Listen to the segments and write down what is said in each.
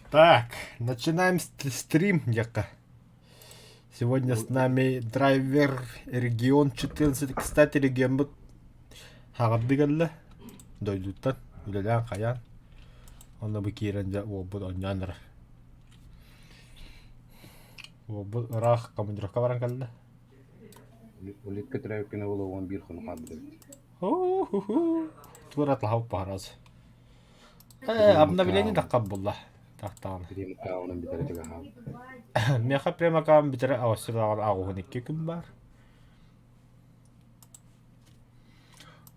Так, начинаем стрим, яка. Сегодня с нами драйвер регион 14. Кстати, регион bu хагардыгалла. Дойдуттан. Үлелән каян. Онда бу киренже обут оняныр. Обут рах командировка баран калды. Улитка тирәккәне ул 11 хын хадды. Тура тлахып бараз. Обновление таққап булла. Тақтан. Дим каунын битәргә һәм. Меха прямо кам битәре авсырлаган агуын 2 күн бар.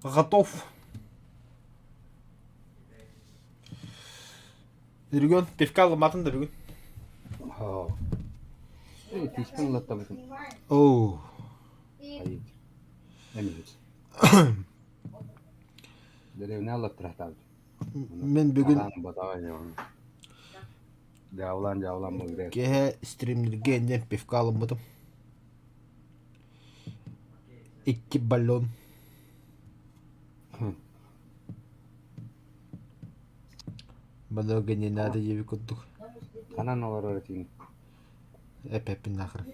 Готов. Регион пивка алматын да бүгін. Ха. Тишпен латта бит. Оу. Ай. Эмилис. Дәревне латтырата. Мен бүгін Жавлан бұл кеһе стримлерге энден пивка алмадым. 2 баллон. Балога не надо еби куддук. Канан олар өтин. Эпепин нахрын.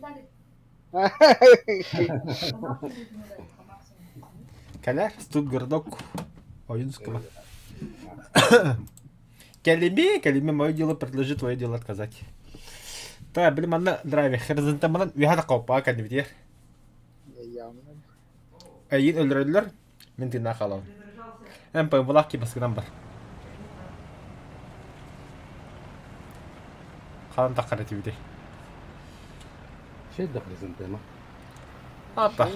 Калер, Стутгардок. Oyun скоро. Калиме, мое дело предложит, твое дело отказать. Да, блин, манна драйвер. Херзента манна вихата копа, кандидер. Әйін өлдірілер, мен тина қалауын. Әмпай бұлақ кемескінен бар. Қалан таққар әті бүйде. Şey de хризантема. Апа.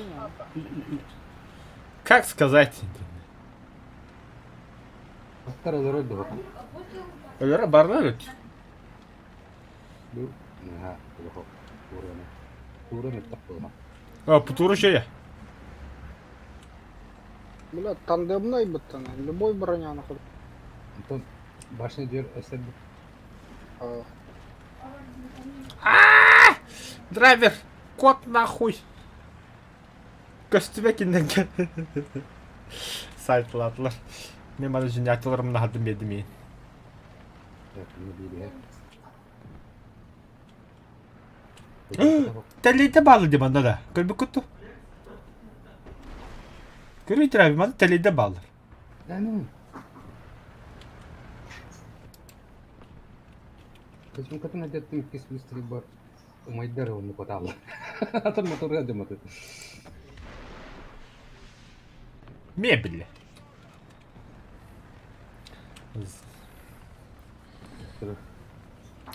Как сказать? Аттар олар өйді бақын. Өлері барлар өт. Dur. Ha, bu Turanı. Turanı tapılma. Путуру ще я. Бля, тандемный бытан, любой броня нахуй. Антон başına diyor eser bu. Драйвер! Кот нахуй! Көстіме кенден кел. Сайтладылар. Мен бана жүн айтылырымын алдым беді мен. Yakını değil ya. Тәлейді балы деп анда да. Көрбі күтті. Көрбі драйвер, маны тәлейді балыр. Yani. Kızım katına ettim ki sürüstü var. Umaydır onu kotalı. Atın motoru adım atın. Мебель.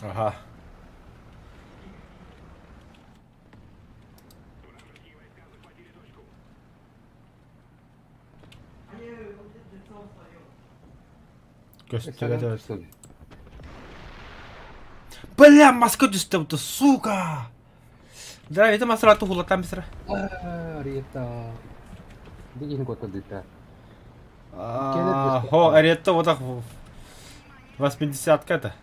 Ага. Gösteriyor. Бля, маска düştü bu da сука. Да, это масрatu hulatan bir sıra. Ариета. Дигин кота дита. О, Ариетта вот так 80-ка-то.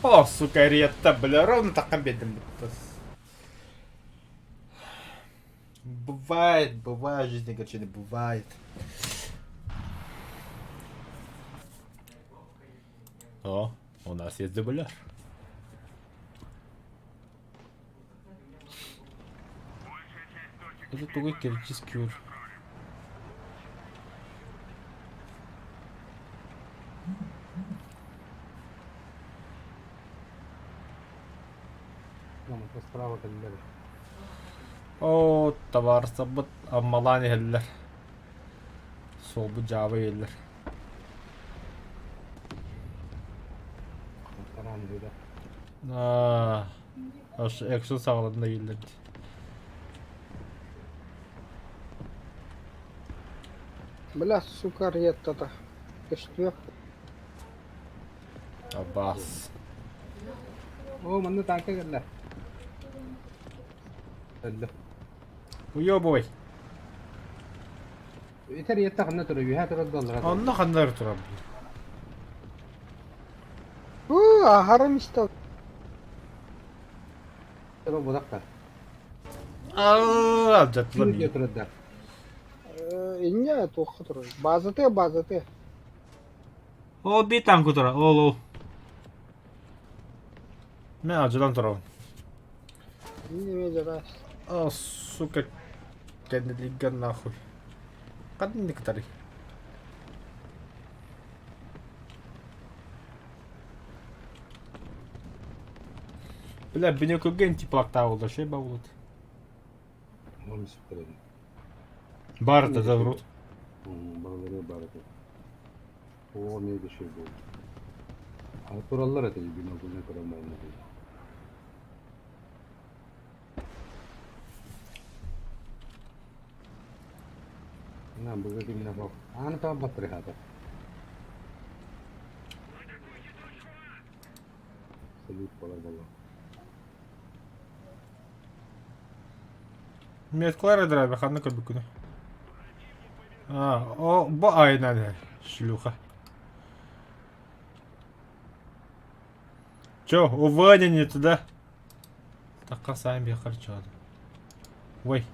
О, сука, Ариетта, бля, ровно так бедным. Бывает в жизни, короче, не бывает. О, у нас есть дубляр. Это тугой керческий ур. Справа каллер. О, товар сабыт аммалан еллер. Солбу жабы еллер. Таран dedi. Aşı action sağladığında geldi. Бля, сука, Ариетта-то. Кештү. Abbas. O mandı takip geldi. Öldü. Уёбывай. İteriyette kanına duruyor. Bir hatırladı dolara. Onunla kanlar turam. Aharım işte. Tabi bu dakika. Alacaklar. Şimdi götürdü. İnce toku duruyor. Bazıtı. O bir tank turam. Ol. Ne acıdan turam. İnce mecara. Сука. Kendi ligan nахуй. Kadın ne kadar? Бля, біне көген типлақта болды, ше баулыд. Onu süpürelim. Бар да заврут. Bağları bağırdı. O neydi şey bu? Kurallar atıyor. Bina bu ne kadar mayın atıyor. Na bu dedim ne bak. Anı tam batırı hada. Salute falan valla. Метклар драйвер, ханна көбүкүнү. О, bu aynen шлюха. Чё, у Ваня не туда? Так касаем я харчада. Ой.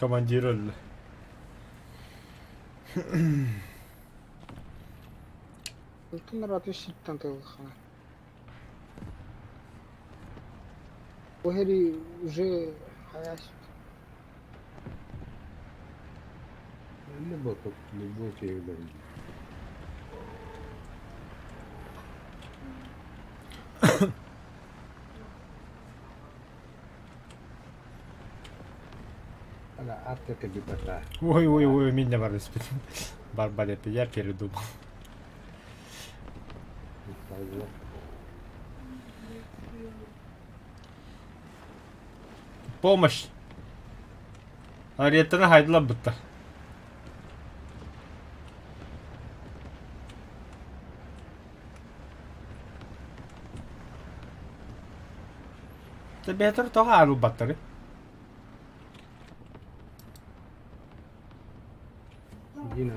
Командир öldü. Bütün ateş sitten tılgıхана. Bu heri уже hayat. Ne batıp ne bu çevirlerim. Hala atlet bir bata. Ой, меня бар спит. Барбареп, я передумал. Помощь. Ариеттана хайдылап бытта. Тебе тоға ару баттары. Yine.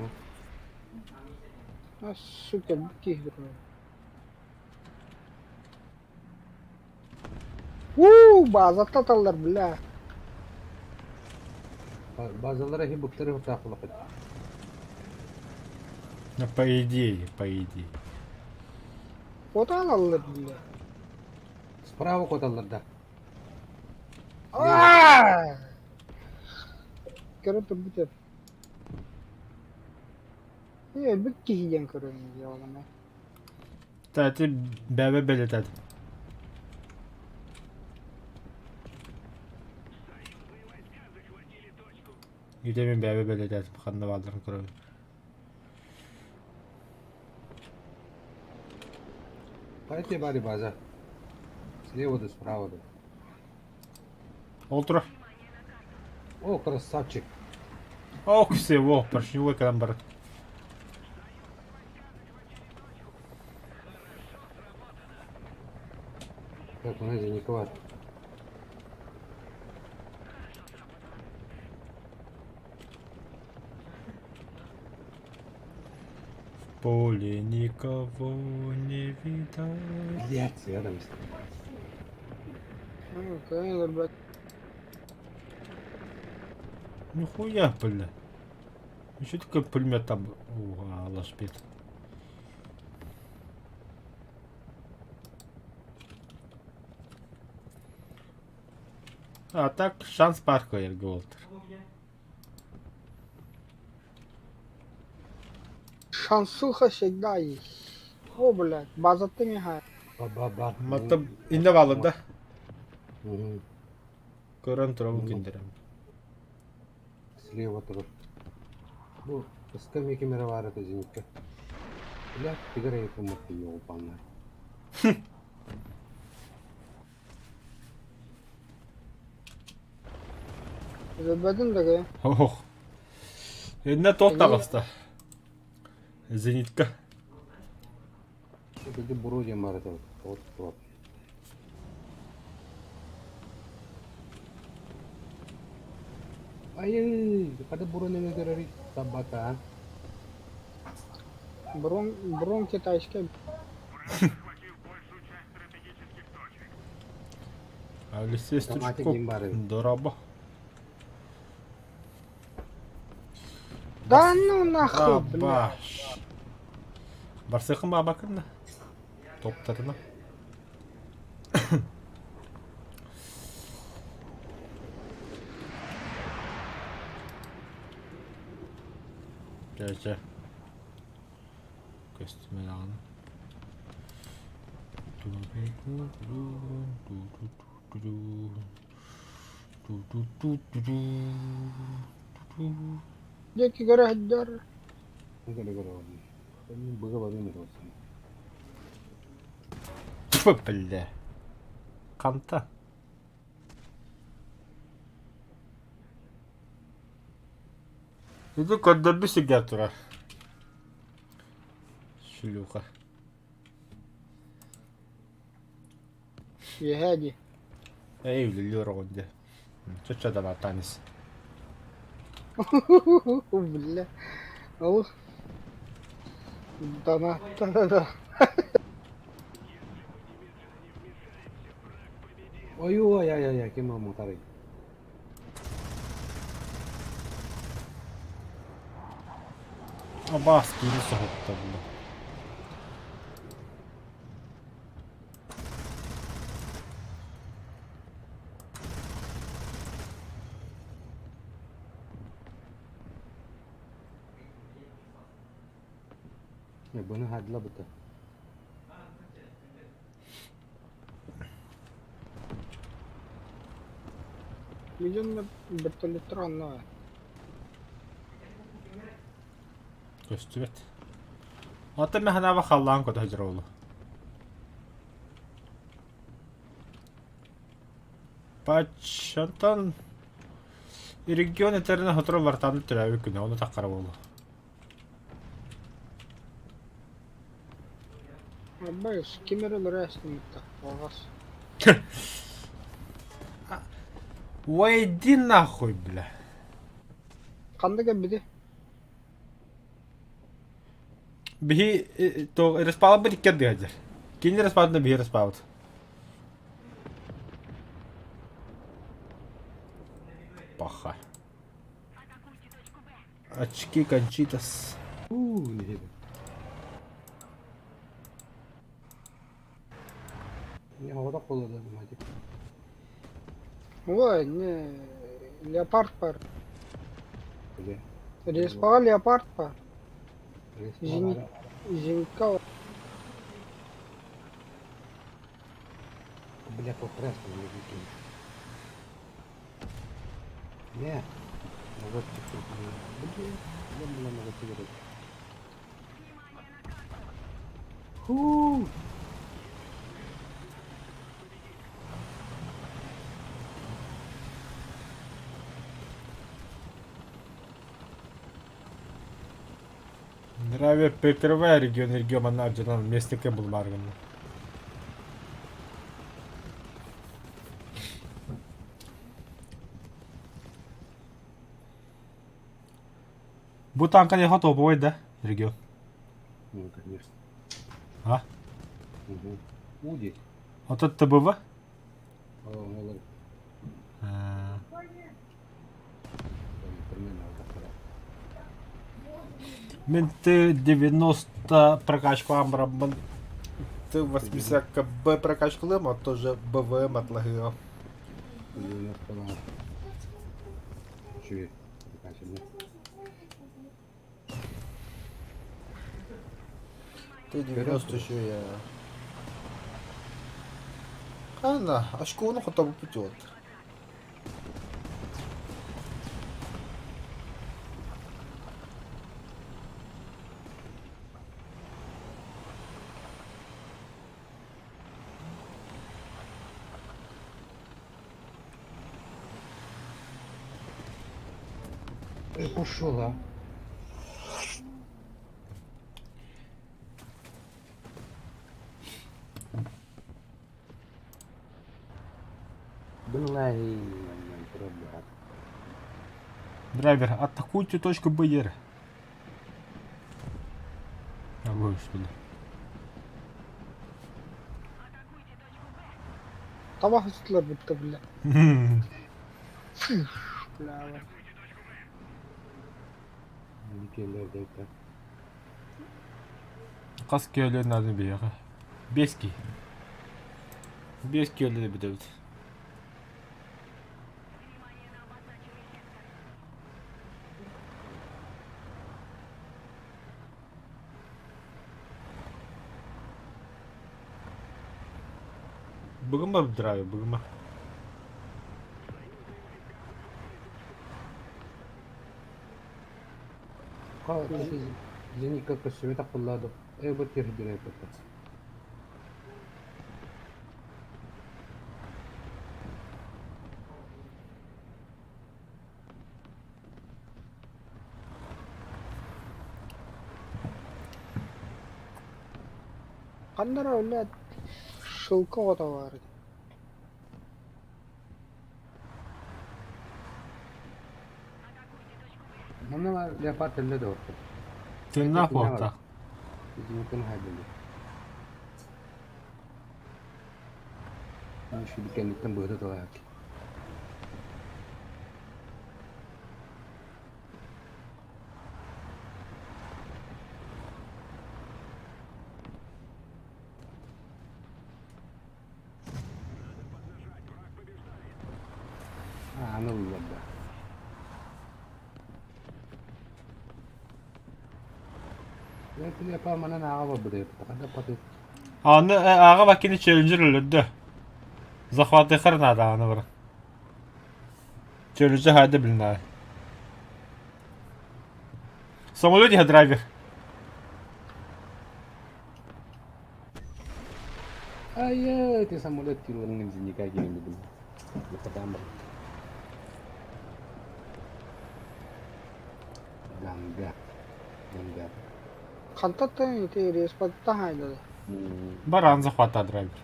Сука, бики duruyor. Bazı tatallar bile. Bazıları hep bıktırı takılıp. Ну, по идее. Otan alır bile. Sправа kotalarda. Kırıp biter. Ne bir kişiden kırıyorum ya oğlum. Тати бәбе белетеді. Үйдемен бәбе белетеді. Қанды балдырын көріп. Пойти бari база. Слева да справа да. Олтыра. О, красавчик. Ох, всего. Поршневой крамбар. Как он эти не квад. В поле никого не видать. Блять, рядом. Kayınlar bak. Нихуя, бля. Еще такой пулемет там. Лашпит. А так шанс паркует Голтер. Şanslıha всегда есть. О, блядь, bazıttı nihayet. Ба. Мата инде балында. Мгм. Көрөн турабын киндерем. Слева тұрып. Bu скамейки мировая это зенитка. Блять, тигрей помогти его полна. Zedbedin de ki. Ох. Эне тоқтағыста. Зенитка. Şimdi buru diye var tabii. От. Ay, kada buru ne nagari tabata. Брон китайский. А в лесе Автоматик стучку. геймбары. Дораба. Да ну нахуй, блядь. Абаш. Барсықын ба бакырна. Топтарына. Gel. Gösterme lan. Деки горят дер. Ne kadar var. Ben bıga var ne olsun. Tfu bля. Kanta. Иди когда биси гатура. Шлюха. يا هادي. Eivli lyörogde. Çöçö da tanis. بالله. اوه. Да. Ay, kim mau tarik? Абаски не соготта бля. Ya bunu hadla betul. Идем бертолетронная. Köstüvet. Hatta me hana bakallan kod hajroğlu. Paçantan регион этерне хотро вартаны төрәбі күні, оны таққара болу. Байс, кемерел рәсін так оғас. Ой, иди нахуй, бля. Қанды кәбіде? Бихи, то респала бы диккет дигадер. Кини респалды бихи респалды. Паха. Очки кончитас. Ne hedi. Ne havada kolladı hadi. Ой, не, леопард пар. Öyle. Респала леопард пар. Resmen Зенитка. Бля, покрасно не викинь. Не. Вот теперь. Блин, я была на вот Ху. Нраве прикрывая регион менеджером местника был барган. Bu tanka ne hot oboy da регион. Ну, конечно. А? Угу. Уди. Вот это ТБВ? Алар примерно так. Менты 90 прокачку Амбра. Ты 80 Б прокачку Лема, тоже БВМ отлагил. Я сказал. Чует. Ты 90 еще я. Анна, а школу хотя бы путет. Пошел, а? Было и не проблема. Драйвер, атакуйте точку БР. А господи. Tamam hızlılar bitti bile. Bля. Никелер дейт. Қас күйелерін адын бияға. 5 ки. 5 күйелері бідеуді. Бүгін ба драйвер, бүгін ба? Зени как света полладо. Вот теперь директ это. Qanday öyle şılkı o da var. Mana var ya patelle de orta. Sen ne yapıyorsun? Mungkin hadi. Şu dikenlikten böyle dolar. Anılmadı. Ya apa mana naga bude. Ada pati. Аны аға бакені челленджер өлірді. Захваты қырнады аны бір. Челленджер хайды білінді. Самолет я драйвер. Ayo, itu sampai turun dengan sini kayak gini gitu. Pertama. Gangga. Gangga. Qantattan ite respatta hayda. Баран захвата драйвер.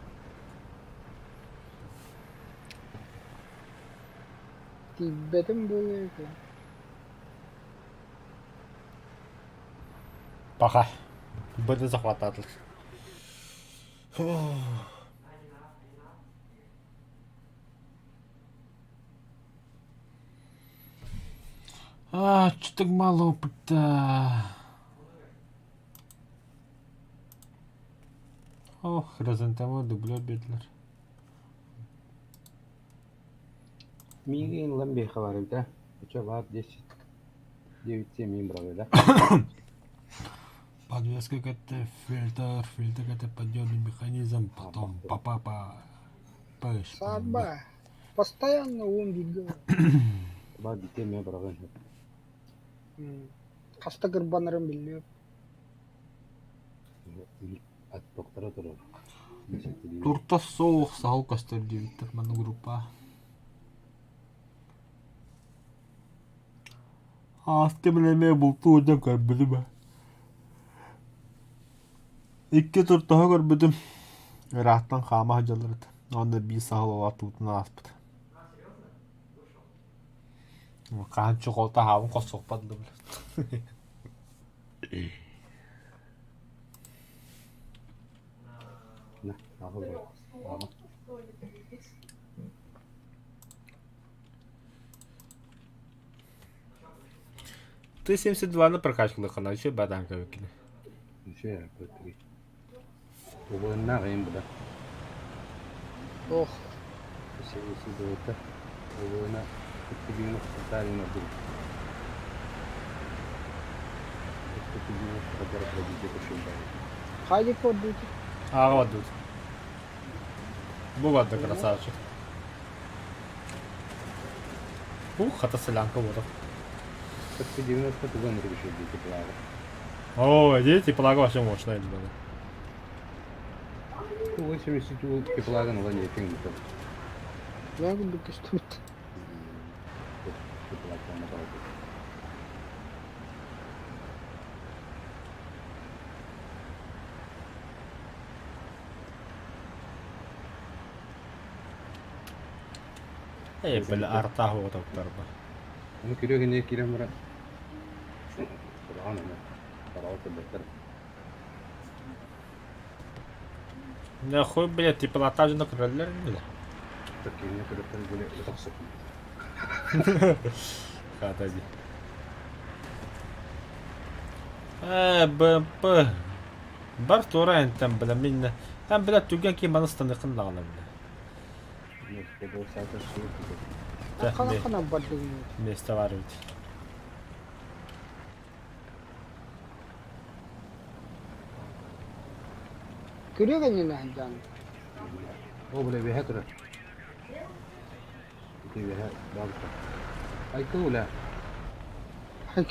Tibet'in böyle ki. Пока. Буде захватати. Что так мало опыта. Ох, хризантема дублер бедлер. Мигин ламбе хабар это. Учебат 10. 9-7 мембров, да? Подвеска КТ, фильтр КТ, подъемный механизм, потом папа. Sabah. Постоянно он двигает. Бат 10 мембров. Hasta gırbanlarım biliyor. От доктора турur. Турта соух сахал кастер дивиттер ману группа. Астемлеме булту өдем көрбүдүм ба. 2 туртаға көрбүдүм. Рахтан хама жалырды. Онда bir сахал ала тутуна аспыт. Канчы колта хабын косоқпады білет. На, ахыл. Т-72 на прокачкалык кана еще баданка выкине. Еще я протри. Угодно гайм буда. Oh. Seviyesi de orta. Uğuruna 40 bin tarihine dur. 40 bin kadar proje koşuyor. Haydi koduydu. Ага, вот тут. Вот да красавчик. Ух, это солянка вот. 90 тузан решил быть плавать. О, видите, плага вообще мощная. 80 теплага на лане фингер. Я буду кистут. Теплага на балке. Ey böyle arta hava toplarba. Onu kiriyor ki niye kirem var? Kur'an ama. Para olsa beter. Ne koy bile tipilatacında krallar bile. Takiyine kırıktan böyle yatak sokuyor. Kata di. Bu. Bar tora enten bile minne. Ben bile tügen ki bana standıkın lağlam bile. Neyse bu zaten şey yapıyor. Kana Ne? kana bading. Meste var öyle. Kiriyor ganyan na dyan. O böyle bir hatıra. Bir bir hat. Bazı. Ay kula.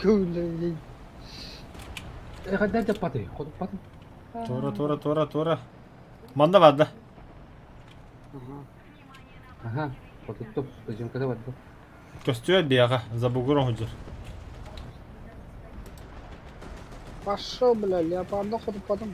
Cool lang yun. Kadar da patı. Kod patı. Tora. Manda vardı. Aha. Aha. Patı. Bacım kadar vardı. Gösteriyor bir yaka. Zabuguron hocam. Paso bala liya pa ako pa dum.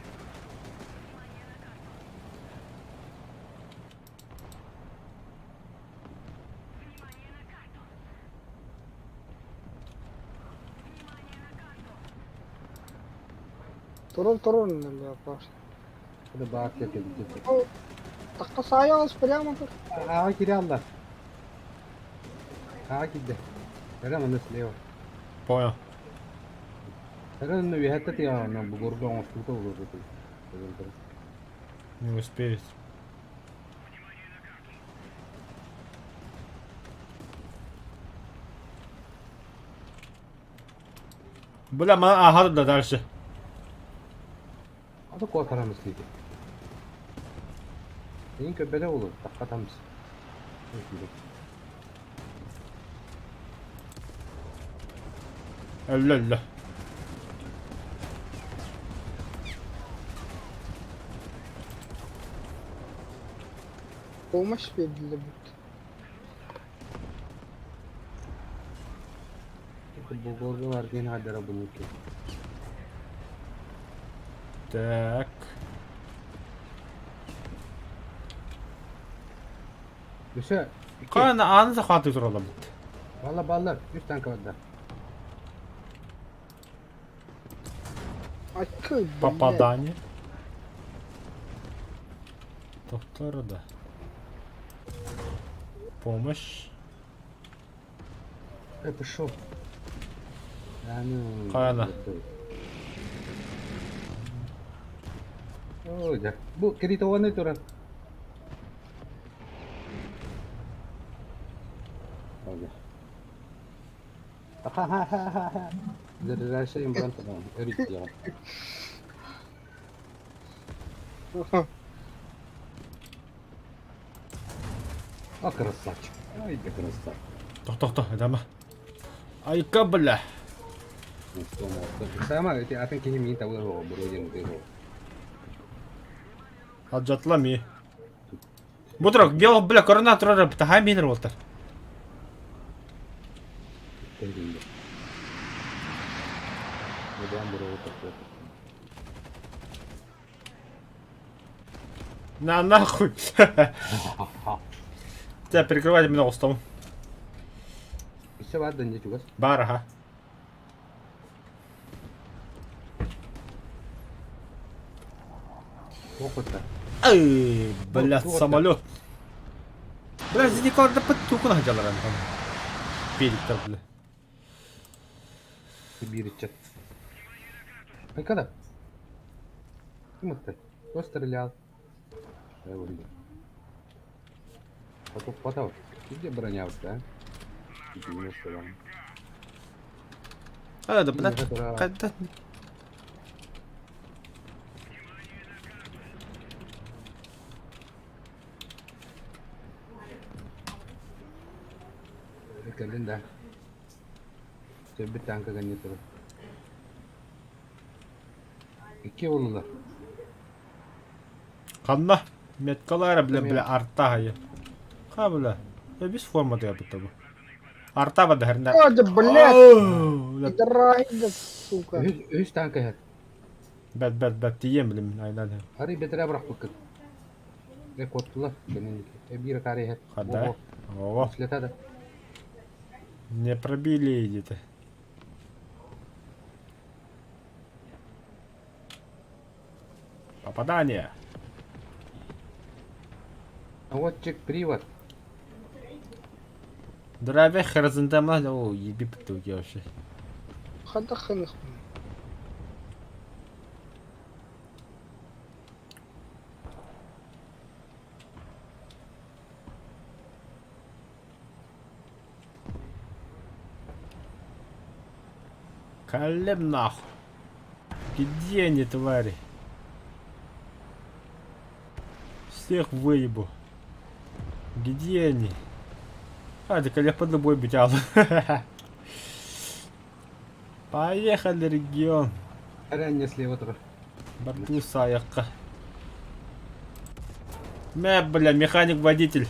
Turun na liya pa. Hadi bak ya dedi. Oh, takka sayang spray mo to. Aa kiri Allah. Aa kidde. Era nasıl ya? Poya. Era ne bir hatta ya na bu gorba on tutu olur. New Spirit. Bula ma ahad da dersi. Adı kotaramız dedi. Neyin köbele olur. Takkatamız. Allah. Pumas speed libot. Bu gorba var gene hadara bunu ki. Tak. Düşe. Kana anı hatı duralım. Valla ballar. 3 tane kaldı. I could. Попадание. Доктора, да. Помощь. Пішов. Каяна. Oh, ya. Bu keritawan itu ran. Oh, ya. Hahaha. Dari rasa yang berantem. Erik ya. Ah, красавчик. Ай, да красавчик. Тох, эдама. Ай, кабля. Ну, что, sama, itu apa yang kini minta udah bro yang itu. Хаджатлами. Бутрак, бел, бля, координатор птахай минер болтар. Tenggelam. Udah bro takut. На нахуй. Тебя перекрывать меня устом. Bisa ada nih juga. Бараха. Опыта. Ай, бля, Вот, вот самолет. Бля, здесь никого да подтуку нахджалар там. Перектор, бля. Сибиричат. Ай, когда? Кто-то. Кто стрелял? Я увидел. Потом. Где бронялся, да? 90 там. А, да, бля, Который- когда... Kalian dah. Coba tangkakan itu. İki oldular. Kanna. Metkalara bile Tamam. bile artta hayır. Ha bile. Ya biz formada yaptık tabi. Arta var da her ne? Oh, the bullet. Oh, Idarahin the suka. Üç tanka hat. bet diyeyim bilim aynen. Hari betera bırak bakın. Korktular. Bir kare hep. Хода. Ого, Слета да. не пробили идите. Попадание. Наводчик, привод. Драйвер хризантемна. О, еби потуги вообще. Хадахын их. Колем нахуй. Где они, твари? Всех выебу. Где они? А, так я под любой битял. Поехали, регион. Ранее слева тоже. Бартуса яка. Бля, механик-водитель.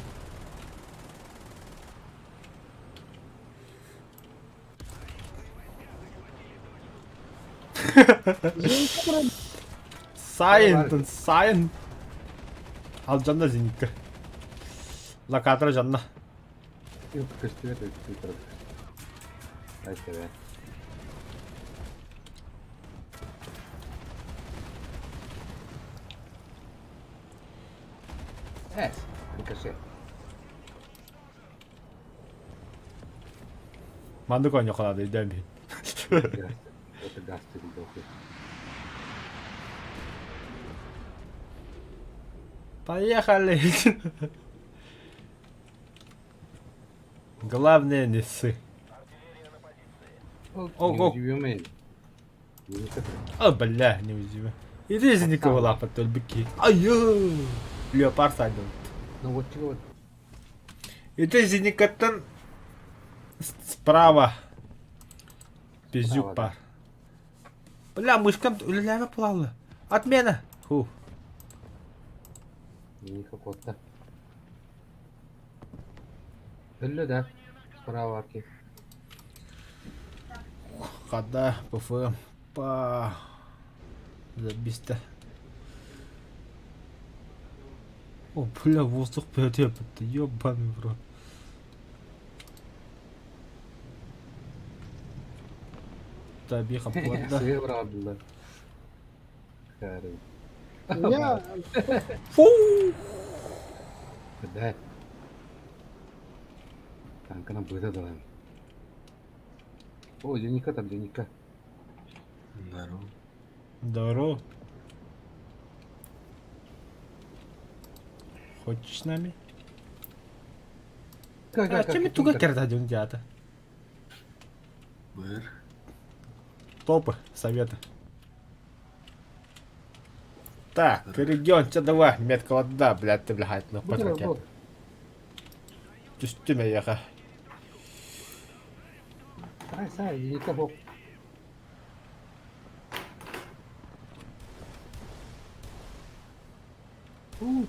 Сайн. Ал жанна зеникка. Локатор жанна. Yok kıştı ve kıştı. Haydi be. Evet. Ricochet. 만들 거 아니야, 나도 이 대비. Это газ ты. Поехали. Главное не ссы. Ого. О, бля, не удивил. Иди из никого лапать, только быки. Ай-ё! Леопард садил. Ну вот чего. Иди из никотан справа. Пиздюк пар. Бля, мышкам уляна плавала. Отмена. Фу. Никакого-то. Ölü de. Справа арки. Хода, ПФМ. Па. Забисто. О, бля, воздух перетепет. Ёбаный в рот. Tabii kapılarda. Suya vurardılar. Kârım. Я Да. Танкana быда давай. О, Юника там, Юника. Здорово. Здорово. Хочешь с нами? А чем ты туго кертадин дята? Топы, советы. Так, регион, что давай, метка вода, блядь, ты, блядь, ну патракет. Тюстюме яха. Сай, Юника бок.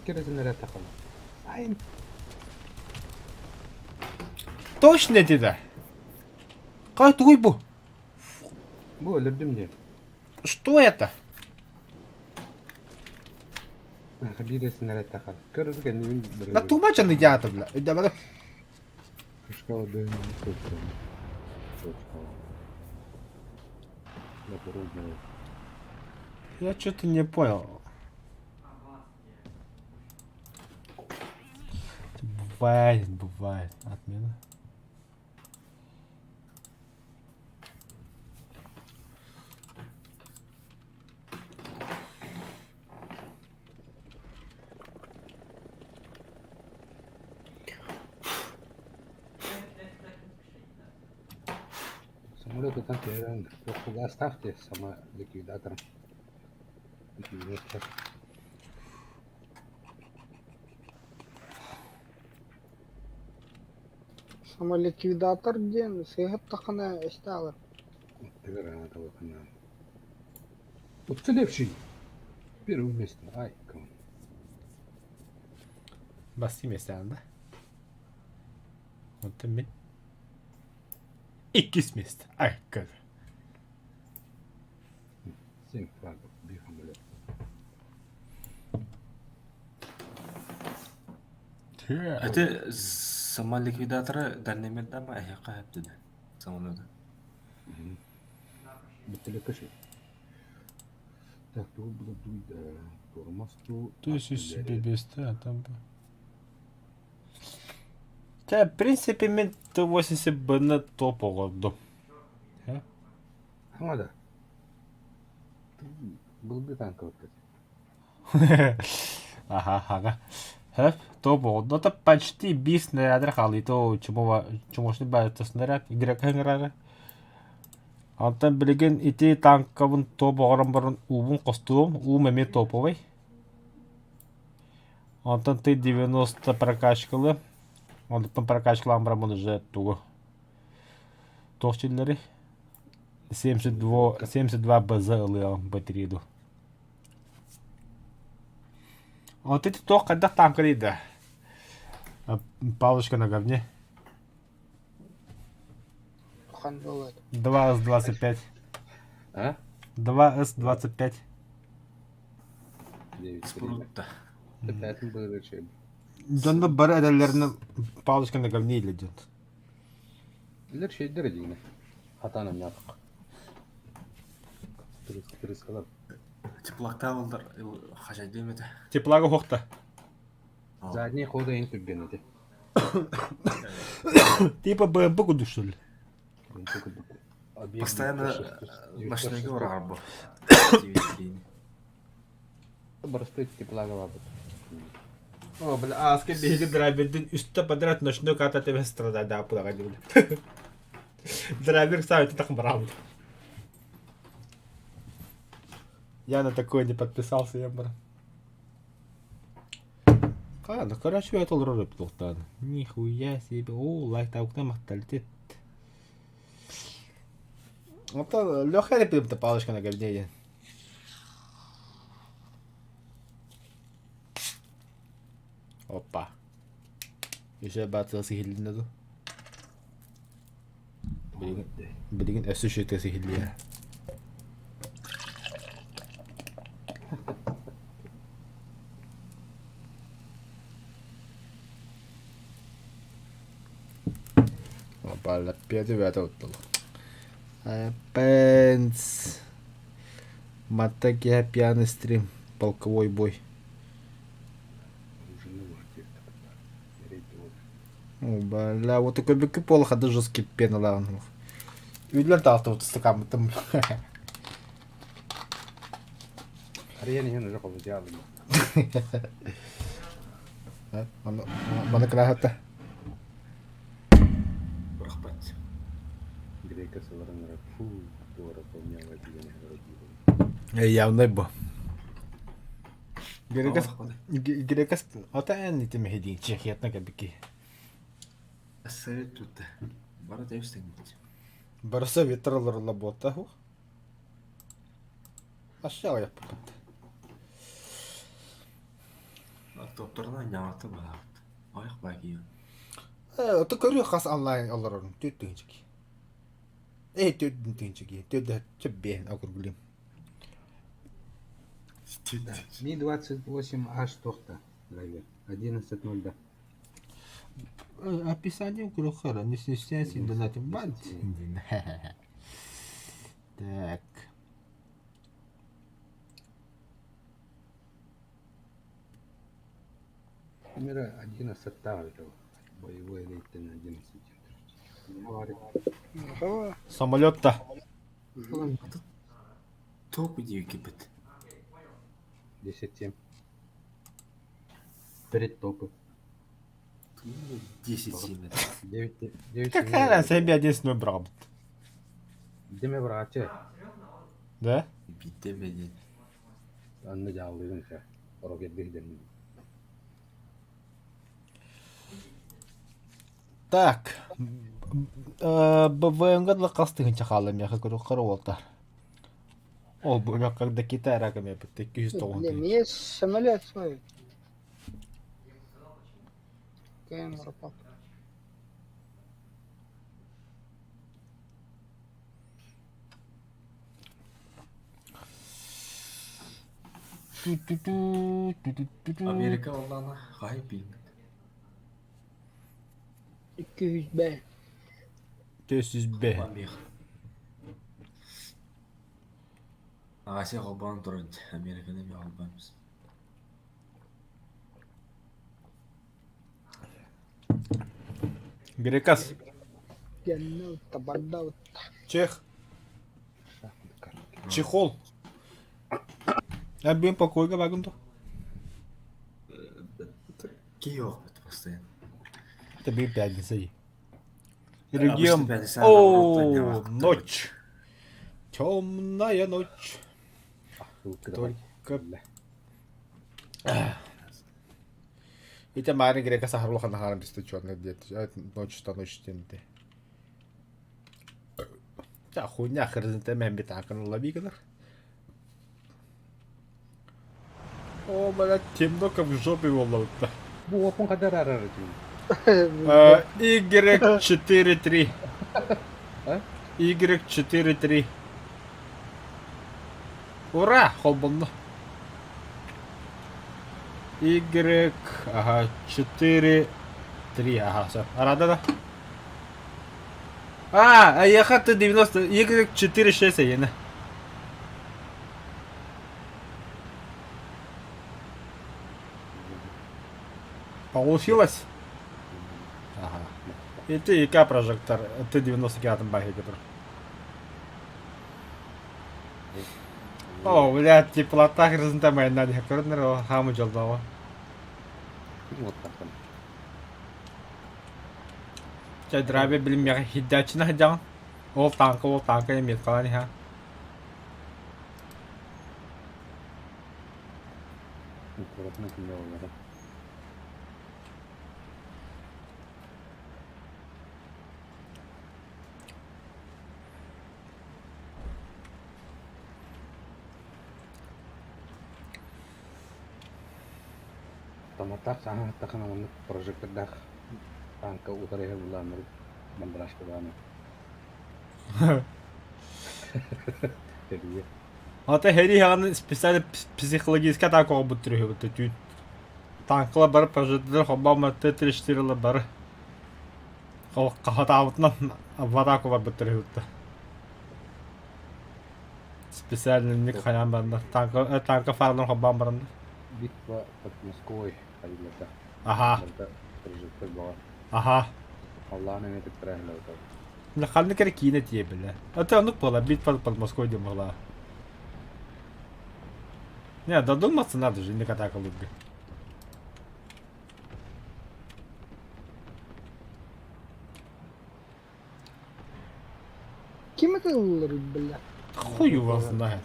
Керезинлere takalım. Ayın. Точно это? Как твой бу? Bu öldürdüm diye. Что это? Bir resimlere takalım. Körüz kendimi На тумача не дята, бля. Да, бля. Пушкала дönüyor. Я что-то не понял. Бывает. Отмена. Самолет там реально. Просто оставьте самоликвидатором. Ликвидатор. самоликвидатор ден. Сыгыт тахана эсталар. Граната вот она. Уцелевший. Первое место. Ай, кому. Basayım esnada. Muhtemelen. İkiz mist. Ay kız. 7 флагов. Bir hamle. Это сама ликвидаторы дальнемет ама аяққа әпті де. Самолеты. Бітілі кіші. Так, ту бұл дуйда. Тормас ту. бесты, а там... В принципе, мен Т-80 б'ні топ оғырды. Ама да. Бұл бір танка өтті. Ага. Топ оғырды. Это почти 5 снарядыр қалы. Чумошны бәйті снаряд. Игрек хәңірары. Антан білген ити танкабын топ оғырын бұрын уын қостуым. Уым әме топовай. Антан Т-90 прокачкалы. Он прокачкалан бұрын мұны жә туғы. Тоқчелері. 72 БЗ ылы батареяду. Вот эти тоқ қайдақ танкы дейді. Палочка на говне. Қандай болады? 2С-25. А? 2С-25. Спрутта. Тәтін бұл решей. Жонда бір әдәлерінің палочка на говне или идет. Илер şeyдер дейіне. Хатаным япық. Тырыс қалап. Теплақта болдар қажай демеді. Теплага хоқта. Задний хода ең түрген еді. Типа БМП куды что ли? Постоянно машинаға орағар бұл. Барысты теплага бабы. О, бля, аскер дейгі драйвердің үсті подряд ночной ката тебе страдать, да, пудага не бля. Драйвер ставит так браво. Я на такое не подписался, я брат. Ну короче, я тол ролик тоқтады. Нихуя себе. О, лайктауктан мақталитет. Вот легкая репилим-то палочка на говне. Опа. Еще батыл сихилдин ду. Билигин өсү шөйті сихилдин. Опа, läppiä tyvätä ottelu. Пенс. Матаки пьяный стрим. Полковой бой. Бля, вот такой беки полоха даже жесткий пена лавнул. Видно талта вот стакан там. Арияны хен уже қолы жабылды. Мана крахата. Рахмет. Грека сыларыңыра фу, туара полняла деген Явно бо. Грекас, ата әнні тем хедин чехиятна кабики. Совет тут. Бара тәвістен бейді. Барса ветралар лабота ху. Ашау я попыт. Топтарына ñamаты бағыт. Аяқ бәкейін. Ты көрі қас онлайн аларарын төттіңчіки. Төттіңчіки. Төтті чөббен округлим. Ми-28H тоқта. Драйвер. 11.0. Описание крохара, не стесняйся донатим бать. Так. Камера 11 тавритов. Боевой рейтинг 11. Хава. Самолет-то. Топы дейі кепет. 10-7. Перед топы. 10-7. 9 Какая раз себе единственный брат. Деме братче. Да? Битте бәден. Анны жаулыгын ша. Рокет бейден. Так. БВМ-га лақастығын чақалым яқы көрі қыры олтар. Ол бұл когда Китай раком я бітті 290. Есть самолет свой. Камера пап. Америка олланы ғайып білмеді. 200B. Төсүз бе. Холбан бих. Агасы холбан туран Америкада бих холбанбыз. Грекас. Яннау, табардау. Чех. Чехол. Ben покойга багунто. Киев постоянно. Это бы пятница. Обычно Регион. пятница, наоборот, О, дня ночь. Темная ночь. Только... Итя мари грека сахарлоха нахарам писто черный дед. Ночь-то ночь-тенте. Ja, хуйня хренте мен битакан лови кадр. О, блядь, темно как в жопе волота. Bu opun kadar arar için. Y43. А? Y43. Ура! Холбонно. Y... Ага, 4... 3, ага, все. Рада, да? А ехать 90... Y46 yine. Получилось? Ага. И ты ИК прожектор, ты 95-м баги, который. О, блядь, теплота хренте моя надя, корнер, хаму жалдава. Вот так там. Чай драбе билим я хидачина хидян. Ол танка я меткалани ха. Аккуратно kimde onlara. Tamatar sana takana onu projekte dah tangka utara ya bulan baru banderas ke bana. Jadi ya. Ата хери хаган специально психологически атака обутрıyor bu tütün. Tankla barı projeler hobama T-34 barı. Kahata avutnan avada var butruyor. Специальный хаям банда. Танка фарлан хобам барында. Битва под Москвой ходила. Ага, Это projekte была. ага. Allah'ın emri terehler oldu. La халны кер кине тие беле. Ата онук бола бит под Москвой дем бола. Не, додуматься надо же, не катака луги. Kim это уларит, бля? Хуй его знает.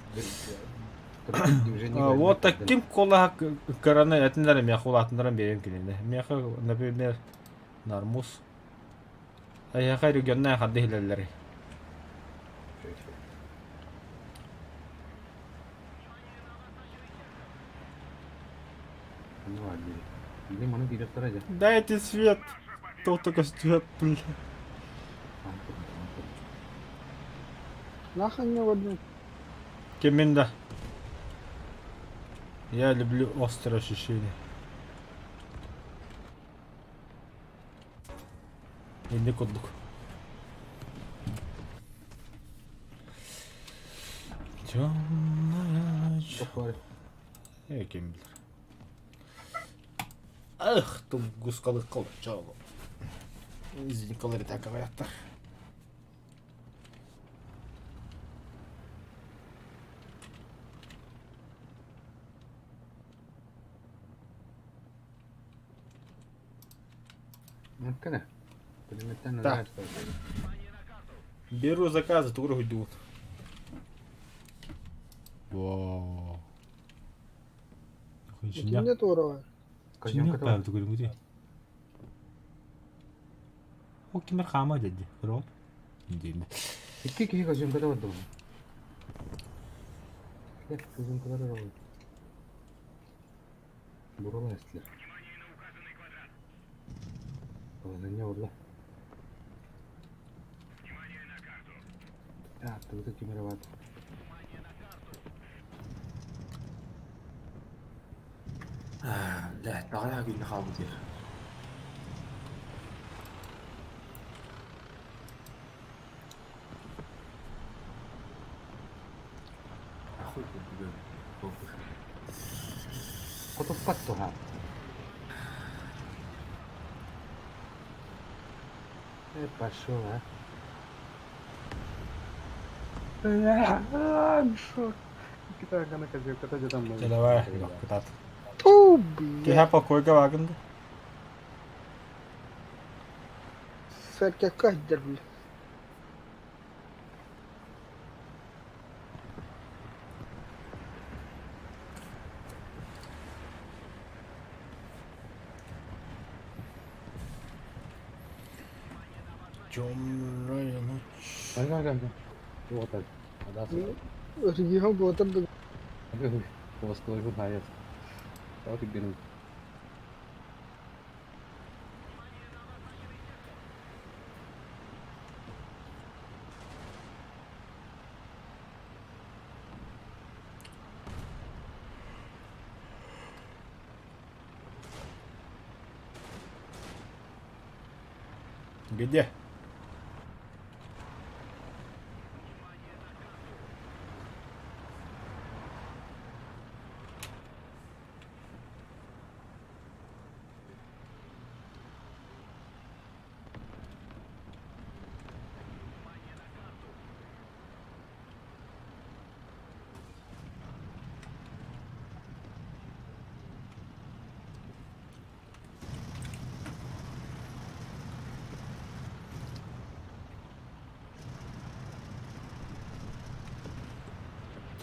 Движение Вот таким кола караны этнерим я хулатнарым берем килине. Меха, например, нармус. А я хайру гönне хадды хилеллери. Ну ладно. Ini mana direktur aja. Дайте свет. Кто только свет, бля. Ampun, ampun. Нахуй мне в одну. Кеминда. Я люблю острое ощущение. Иди кудлук. Темная ночь. Çok var. Кем билер. Ах, тут гускалы кал. Чао. Извини, колори так аяттар. Ммкана. Пулеметten Да. neler yapıyor? Беру заказы, туру идут. Вау. Хуйня. Kimde Tuğra? Чиня Kazan пәм түгел мүде. О, кемер хама деді. Рот. Деймі. İki kişi kazan kadar vardı bunun. Hep kazan kadar var. Buralar eskiler. Kazan ya orada. Ya, burada kimere var? لا دغيا قلنا خابط يا Сука, блядь. Похуй. Котоппатtohan. Пошел, а. Что? Kita akan kerja kata jatah mau. Selle vai, lohkutat. Ту, Kehä блядь. pakkuikä vaakanda. Ферке кайдер, блядь. Темная ночь. Ага. Вот так. Ada Регион готов. Aduh, bos gue pun hayat. Tahu tignan. Где?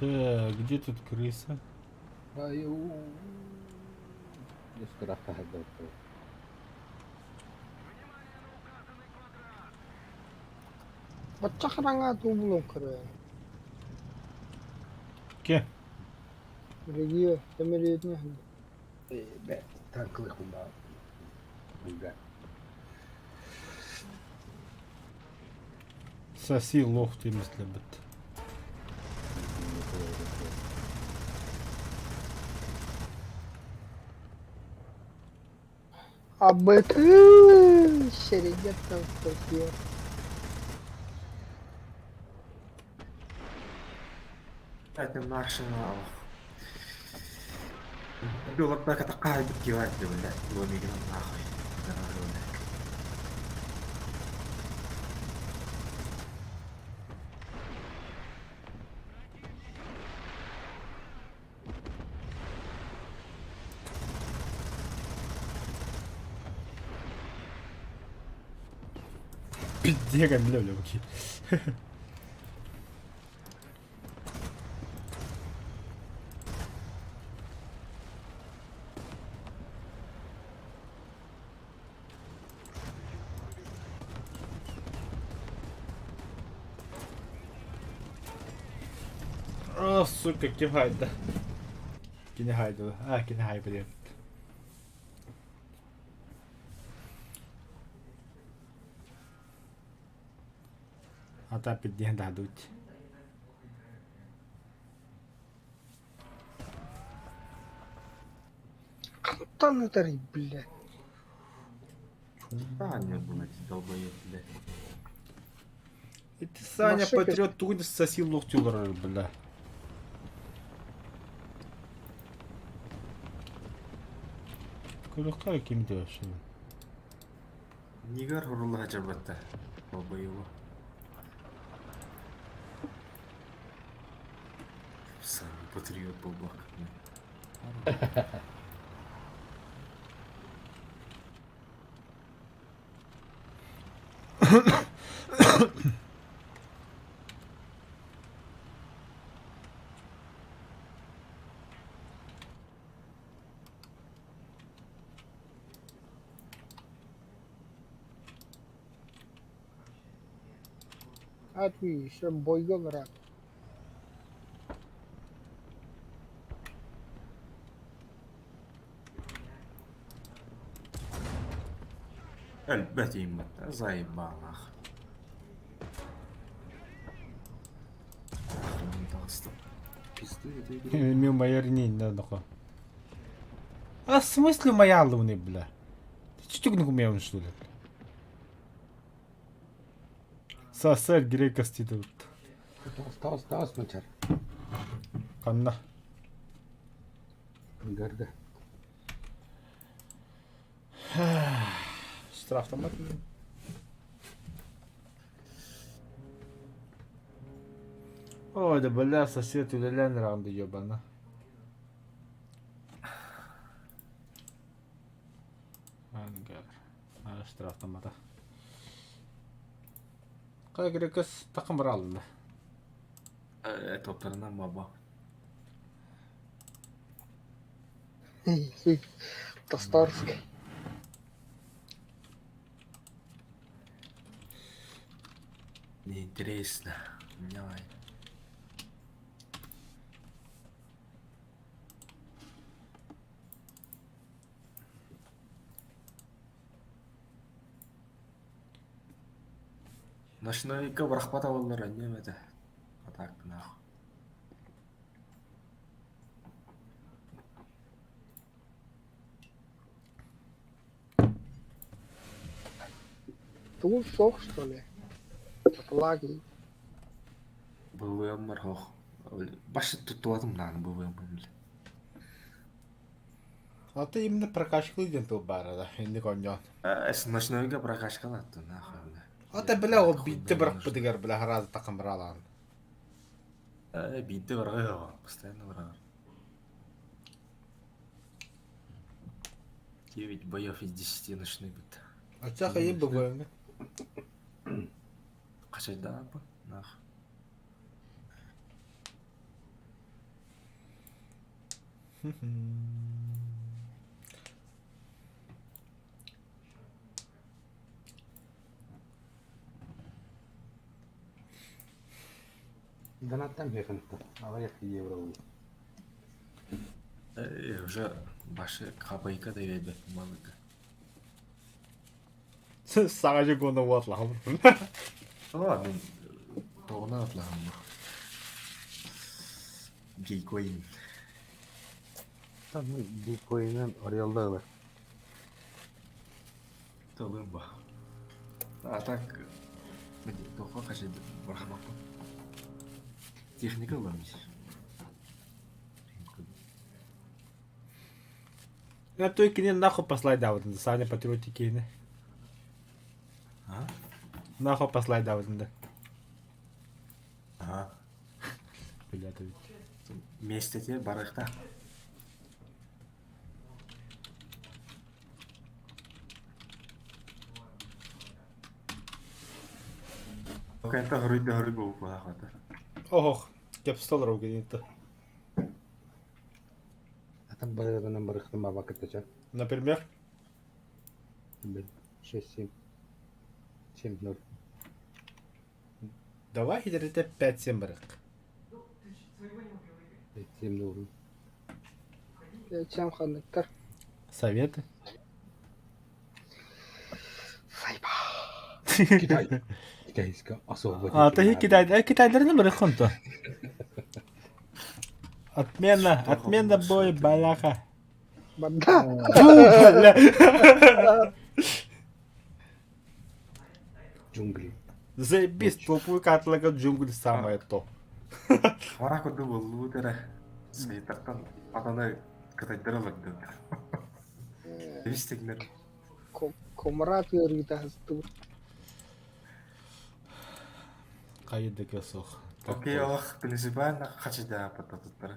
Так, где тут крыса? Ayo. Ya sudah ada tuh. बच्चा खरांगा तू ब्लॉक करे Ке? Регион, Эмирит не ханды. Be, takıl kumda. Enggak. Соси лох ты мысли бит. Абы ты середет там статья. Это машина. Белок так это кайф кивать, блядь. Его мигрен нахуй. Дорогой. Пиздец, бля, окей. А, сука, кивайда. Кинехайду. А, кинехай, блин. А та підняг дадуть. Кто на тари, блядь? А, нет, блядь, долбоёб, блядь. И ты, Саня, Машинка- патриот, тугнь соси лох тюлер, бля. Көлөктөр ким деш? Нигар урулга жабатта. Долбоёбу. Сам патриот был бак. Отлично, бойга враг. Әлбәт иммәт, заебал нахуй. Пизду это игру. Мимо ярни, да, нахуй. А в смысле моя луны, бля? Ты что тюгнул меня, что ли? Сосер грека стидут. Tawas, tawas, tawas, mancar. Kanna. Nerede? Straftan bak. Ой, да бля, сосед үлелен ранды ебана. Ангар. Штрафтан бата. Кай керекес такым бар алды. Топтарынан баба. Тостарский. Неинтересно. Давай. Ночнойка брахпата боллар немеді. Атак нахуй. Тут сох, что ли? Лаги. БВМ бар хоох. Башы туттуадым нан БВМ. А ты именно прокачку иден тул бара да, инди коньон. Эс ночнойга прокачкалатты нахуй. А ты бля о битте брак бдигер бля хараз такым бар алан. Бинті бар ғой оған, постоянно бар. 9 боев из 10 ночной бит. А чаха ем бвм. Қашайда апа, нах. Донаттан бекініпті. Алаяқ евро ол. Уже башы қапайка да ебет малыка. Сага же гонда вот ла. Мен тоғына атлағым бар. Гейкоин. Там биткоиннен Ореалдағылар. Тоғын ба. Атак. Тоққа қашайды бархамақ ба. Техника бар мис. Я той кинен нахуй послай давдын, Саня патриотики не. А? Нахуй послай давдын. Ага. Бля ты. Месте те барықта. Окайта хөрөйдө болып бағата. Ох, кеп стол рауги нетті. Атам барығынан барықтың ба бақытача. Например? 6-7. 7-0. Давай хитрите 5-7 барық. 7-0. Чем ханныктар? Советы? Сайба. Китай. Китайская особо. А, ты китайдерін барық қонты. Отмена бой, балаха. Банда. Джунгли. Заебись, топовый катлага джунгли самое то. Хора көрді болу дәрі. Сайтақтан атаны кітайдары лаңды. Дебістегілер. Комрат йөргитә хыстур. Қайды кесоқ. Окей, ох, принципиально қачыда пататыттары.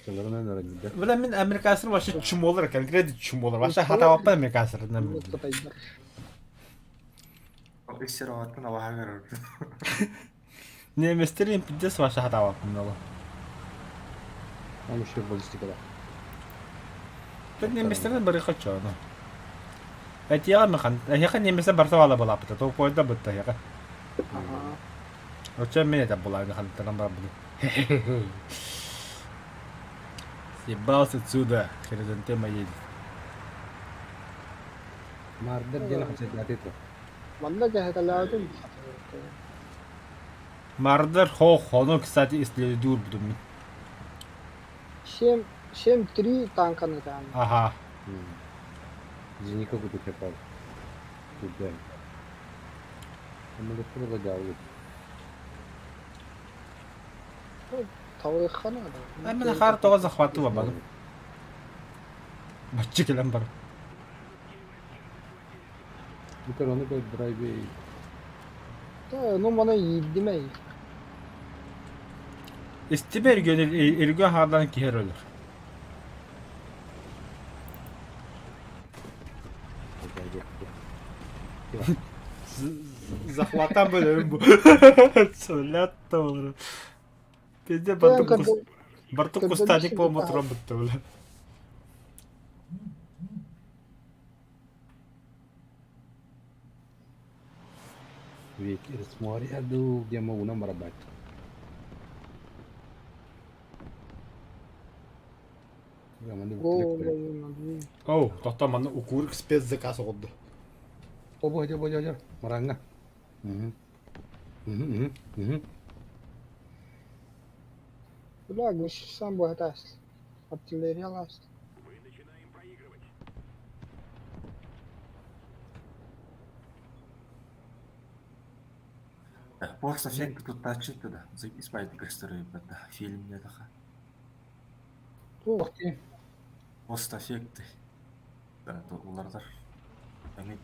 Сылырынан öğrenildi. Бля, мен америкасыр вообще чумолар, конкретно чумолар. Вообще хата ваппа америкасырынан. Кытайдар. Эксер аваттын аваға көрір. Неместерин пиздец вообще хата ваппа. Ama şey ballistikada. Бля, неместерин бары хочу. Эти я механ, я неместер барсавала была, то поезда бытта я. Ага. Вообще меня это была, я хан там был. Съебался отсюда, хризантема едет. Marder dia nak cek itu. Банда кәһәтәләдем. Мардер хоно, кстати, исследует буду. Шем 3 танканы там. Ага. Зеника буду кепал. Туда. Ama da şurada geldi. Tavayı kana da. Мен хар того захватывал бал. Баччы келем бар. Bir kere onu böyle drive'e Ну бана ийдимей. Истибер гönül эргө хардан кихер ölür. Захватан бölüm bu. Söylät doğru. Bizde Бартук кустадик болмот робот öyle. Rismuari aduh dia mau una marabat. Zaman bu Ой, Оу, тохтаман укурик спец заказ oldu. Obo aja maranga. бля, сам будет аст. Артиллерия ласт. Постафетка тут тачит, да. Заебись по этой истории, это фильм не такая. О, Постафекты. Да, олардар. Эми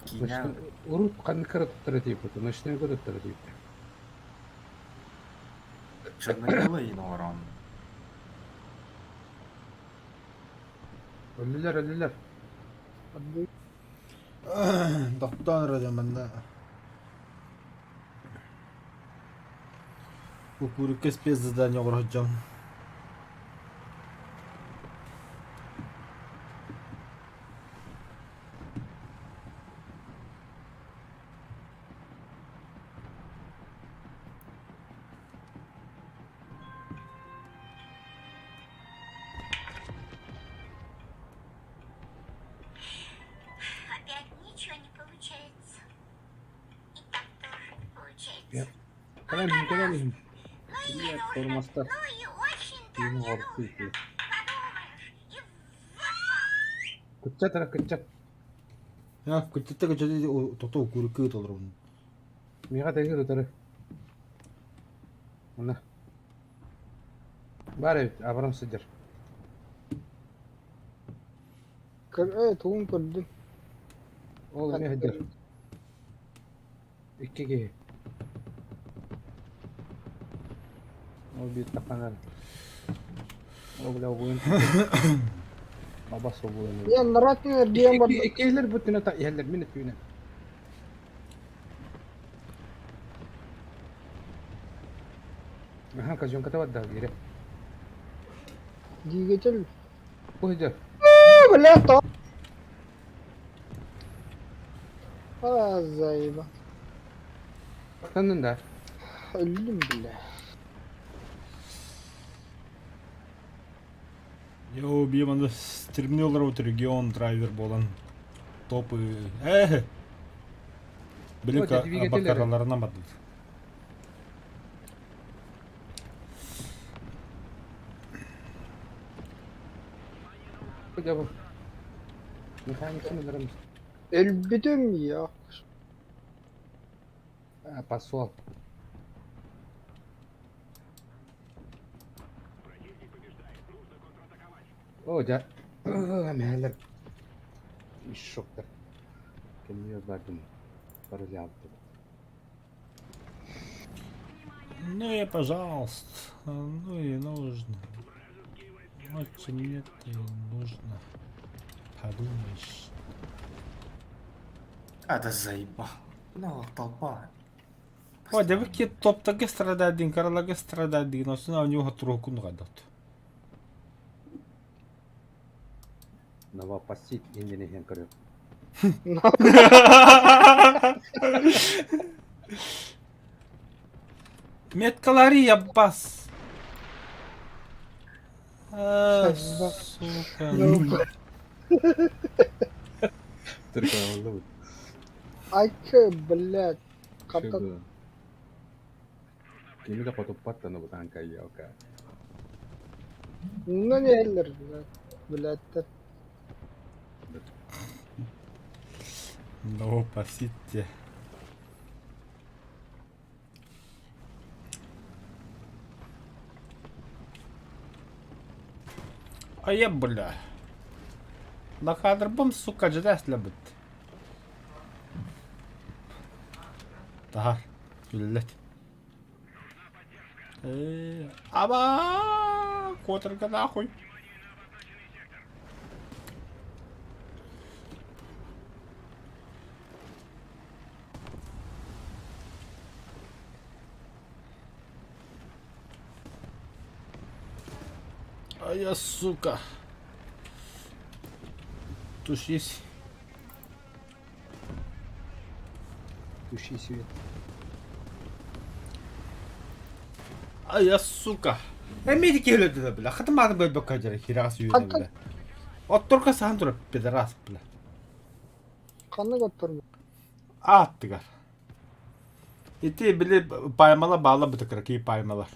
Киня Урут kan kırıp tırtıp tuttu. Nöşten kırıp tırtıp. черно-белый норам. Öldüler. отбой. Доктор ödemende. Укурик спец задание угрожам. Опять ничего не получается. И так тоже не получается. Ya. Kalan. Ну и Ya нужно, sormazlar. ну и очень-то Yine не orta нужно. itiyor. Подумаешь, и в Kıtça. Ya küçükte küçükte o toto укурик olur onun. Miga tegir utarı. Ana. Bari Abram sıcır. توم كردن. Oğlum ne hıdır. İki gibi. O bir tapanar. O bile oyun. Babası oyun. Я наратный дием бод. İki eller bütüne ta yerler minnet güne. Aha kazyon kata wadda gire. Двигатель. Bu hıdır. Бля, то. Заеба. Sandın da. Öldüm bile. Yo bir anda terminallar otur region driver bolan topı. Bilik O dedi, bir getirler. bakaralarına batdı. Bu da bu. Mekanik sınırlarımız. Öldüm ya. Посол. О, да. Meğerler. İş şokta. Kendimi verdim. Parayı aldım. Ну и пожалуйста. Ну и нужно. Очень нет и нужно. Подумаешь. Да заеба. Ну, толпа. О, дивики топтаги стрададин, каралаги стрададин, осына у него трухкун гадат. Нава пасит индине хен кырып. Меткалари яббас. Şaşırdı. Сука. Türk oldu bu. Ай, че, блядь. Катат. Şurada. Kimi de patlattı bu tankayı ya ka. Ну не эллер, блядь. Ну, пасите. А я, бля. На кадр бом, сука, ждать лабыт. Тахар. Үллет. Аба! Которка нахуй. А я, сука. Тушись. Туши свет. А я, сука. Америки өлөдү да, бля. Хатымады бөлбөк кажары хирас үйүнө, Хатты- бля. Отторка сан туруп, пидорас, бля. Kanı götürme. Аттыгар. Ити били паймала баала бытыкыр, кей паймалар.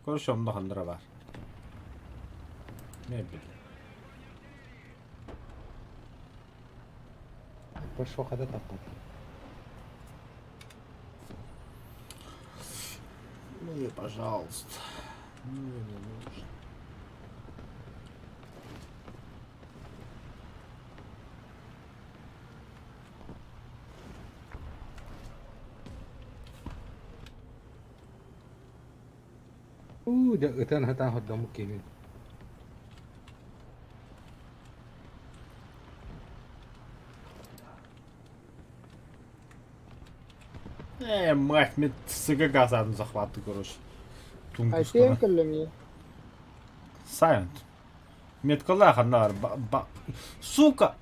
Көрүш омда хандыра бар. Не били. Пошел хода таппа. Ну, пожалуйста. Ну, не нужно. Да, это на хата хот дому кеми. Мать, мне сыга газа захвату, короче. Ayşe'ye kırılmıyor. Silent. Меткала ханар, сука!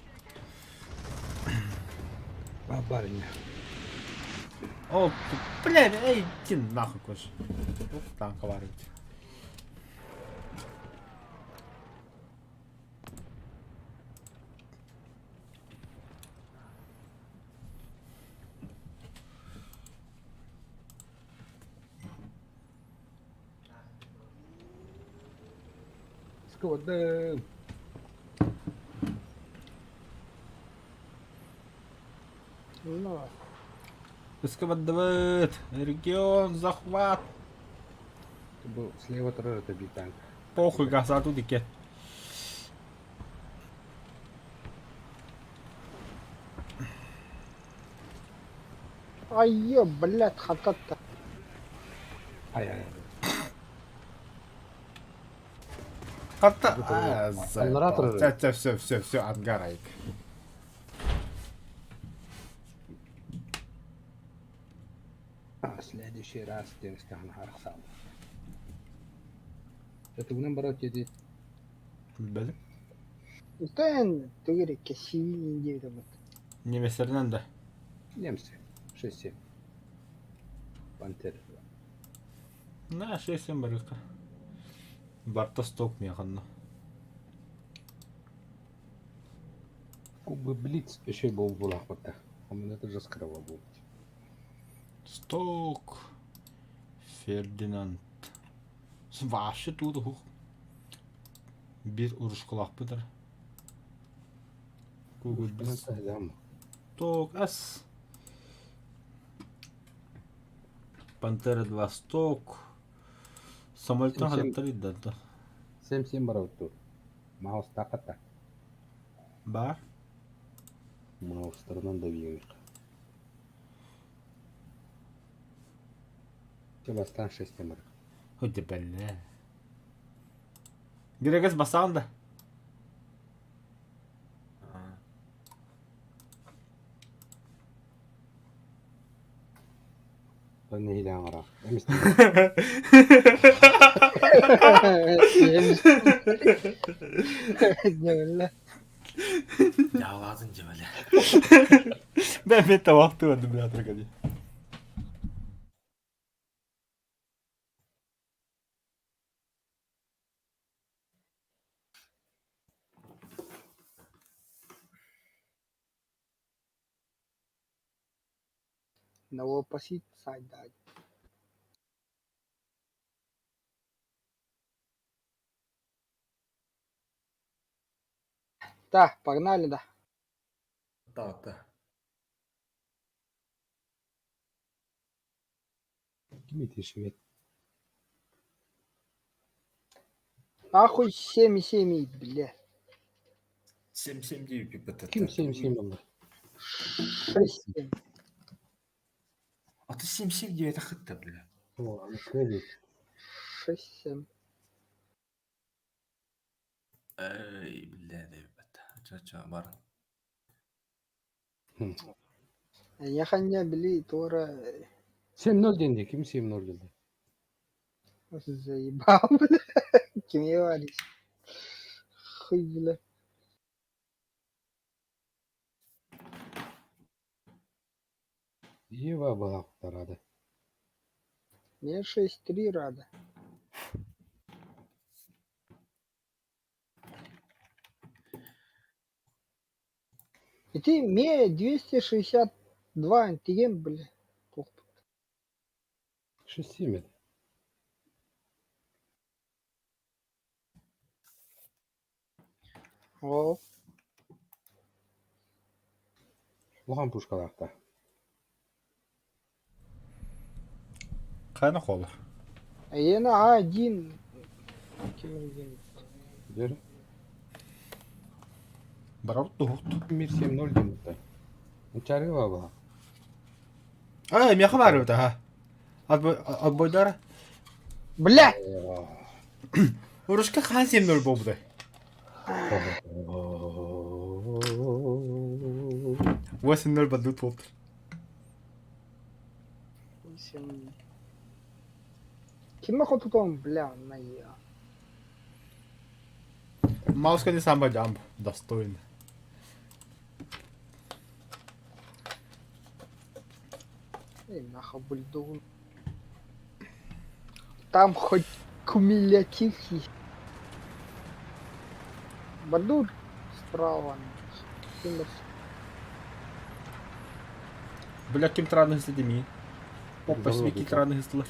Барыня. О, бля, эй, иди нахуй, короче. Ух, там коварит. Скода. Ну, Эскавадывает. Регион, захват. Слева трое это битанк. Похуй, газа тут и кет. Ay, блядь, хататта. Ай-ай. Хата. Генераторы. Все, ангарайк. Следующий раз Денис Хархсал. Это гунан барат едет. Білдім. Sen төгерек кесиви индейді бұд. Неместерінен де. Немцы. 6-7. Пантер. На, 6-7 барықа. Барта сток мияқанна. Кубы Блиц еще был в Булахпата. У меня тоже скрыва был. Сток. Фердинанд. Вообще тут хух. Bir uruş kulak bıdır. Google biz. Сток С. Пантера 2 сток. Самолетон характери да. 7-7 барат тут. Маус таката. Бар. Маус сторонан давил. Себастан 6 марк. Hadi belle. Грегас басаан да. Бәне хиләң ара. Эмис. Ne öyle? Yağladın cebele. Ben bir tavakta vardım ya Trakadi. Новопосит сайдать. Да, погнали, да. Да. Ким итешмет. Нахуй 7,7, блядь. 7-7 deyip bir Kim sevmişim onlar? 6,7. Atı 7-7 diye takıttı bile. O ne diyor? 6,7. Ey billahi de bir Çaça var. Я ханя, блядь, Тора Sen ne öldün kim sevim ne öldün? заебал, блядь. Кем я варись? Хуй, блядь. İyi var bu haftalar hadi. Мне 6,3 рада. И ты мне 262 антиген, бля. Şu sevmedi. О, Ulan puşkalarda. Кайна холы. а я на А1. Gör. Барабыт тухут. Bir sevim ne öldün burada? Uçarı var bu. Мяха бар уу та. Отбойдара. Бля! Урушка хаан юм нөр бомбдэ. Уус нөр бадут болт. Кем охоту там, бля, на я. Мауска не самбо джамп. Достойно. Эй, нахуй бульдог. Там хоть кумулятив есть. Бадур справа. Кем Бля, ким странно сидими. Опа, свики странно гислар.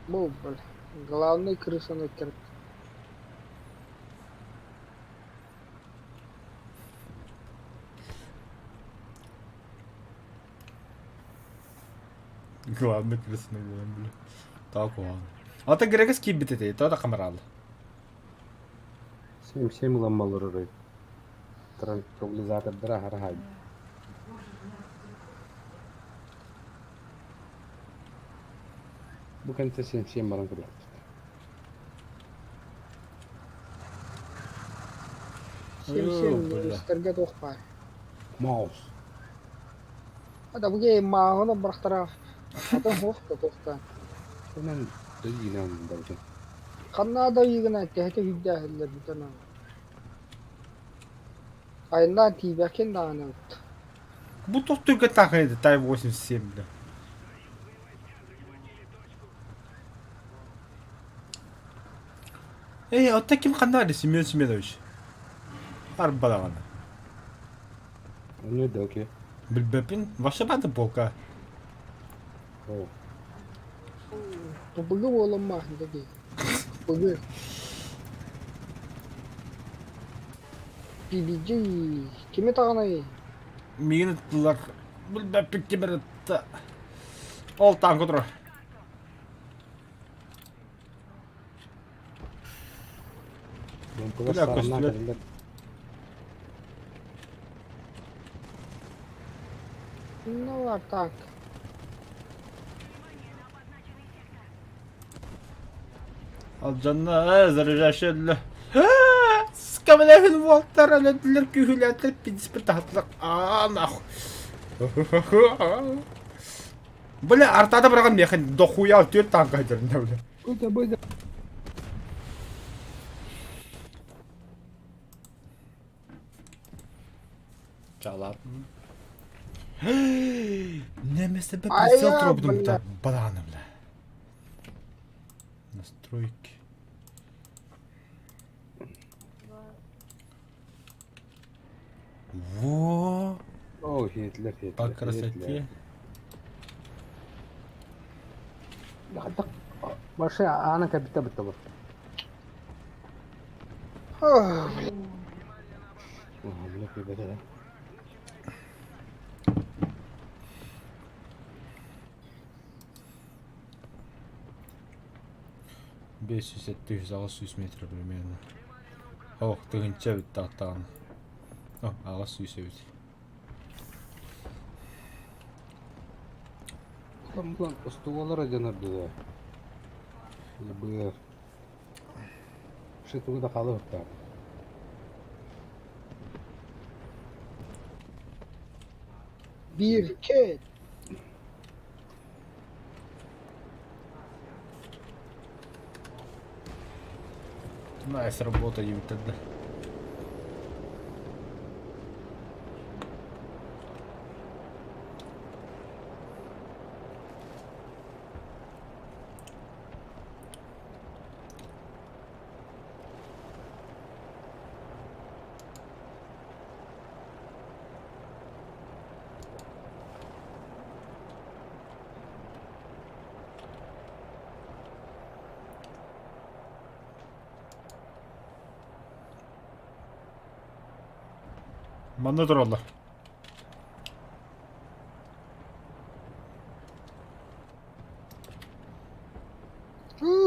был, бля. Главный крыса на кер. Главный крысный голем, бля. Так ладно. А ты грегас кибитete, то да камерал. Sevim ulan malları orayı. Tranquilizar zaten bırak her hal. Bu kente sevim bana kadar. Всем стергет охпа. Mouse. А да буге мағына бірақтара. Атан хоқта тоқта. Hemen de yine anladım. Қанна да егіна тәхті видя хілер бітана. Айында тибәкен дағаны. Bu только так это тай 87, бля. а ты ким канали Семен Семенович? Арбалагана. Ne de okey. Bilbepin, ваша банда полка. O. Бұғы олым ма, деге. Бұғы. BBG. Кеме тағана ей? Мені тылар. Bilbepin кемеретті. Ол танк отыр. Ben Bırak kulaç sarına üstüne. kadar. Ну, а так. Al canına заряжающий. Скамлевин волтар, ледлер kühületler, пидиспи тахтлық. Нахуй. Бля, артада бұраған механ дохуя 4 танк айдырында, бля. Burada. Çalатын. Немесе бе Ай, прицел я, тробдum бля. да бананы, бля. Настройки. Во, O Hitler. по красоте. Başı ana kapita bitti bu. Ох, Hamle bir bedel. 500-700-600 метр примерно. Ох, тыгынча бит тактаган. О, агас сүйсөбүт. Там план постуалара жанарды да. БР. Шетугда калып та. Bir ket. Найс работа, ебать, тогда. Манда туралар.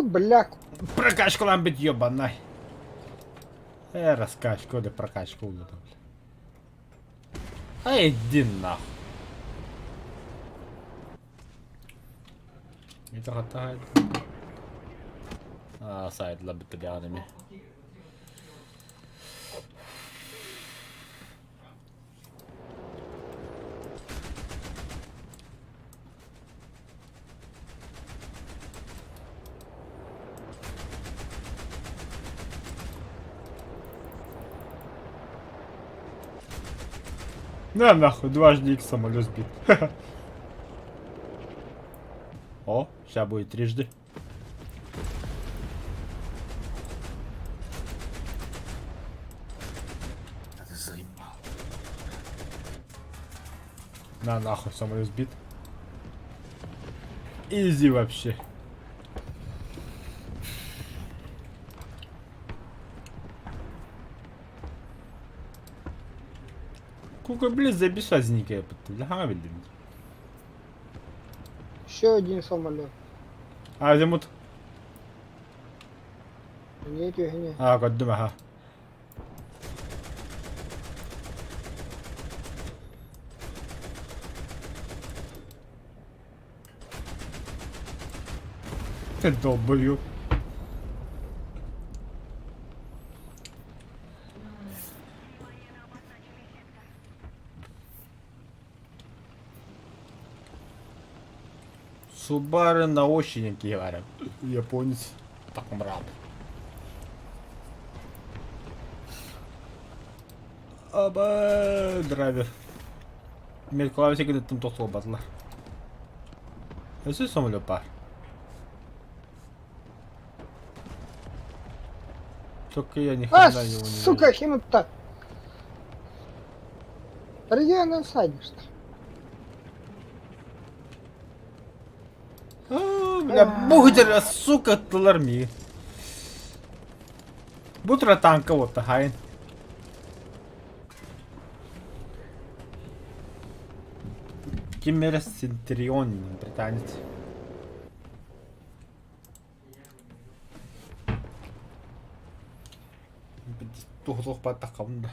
Бля, Прокачка нам бит ёбаный. Раскачка, да прокачка улы там. А иди нахуй. Это хватает. Сайт лабит рядами. На нахуй, дважды X самолет сбит. О, сейчас будет трижды. Да ты заебал. На нахуй, самолет сбит. Изи вообще. Сколько, блядь, забесазники, ага, блин. еще один самолет. Азимут. Нет, не. قدمها. Ты долбоёб. Субары на очень говорят. Японец. Так он рад. Аба драйвер. Мен клавише кидеттим токтолуп батылар. Өсү самолет бар. Только я ни А, хрена его не сука, хинут-то. Регион садишь. Бля, бугдер, сука, тыларми. Бутра танка вот тахайн. Киммерс Центурион, британец. Тух патахамда.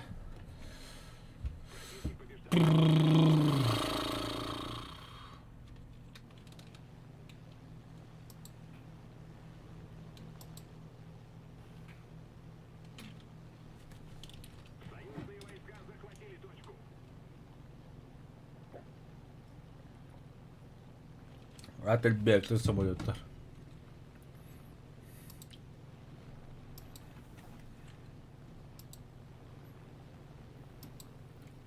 Опять бегают из самолета.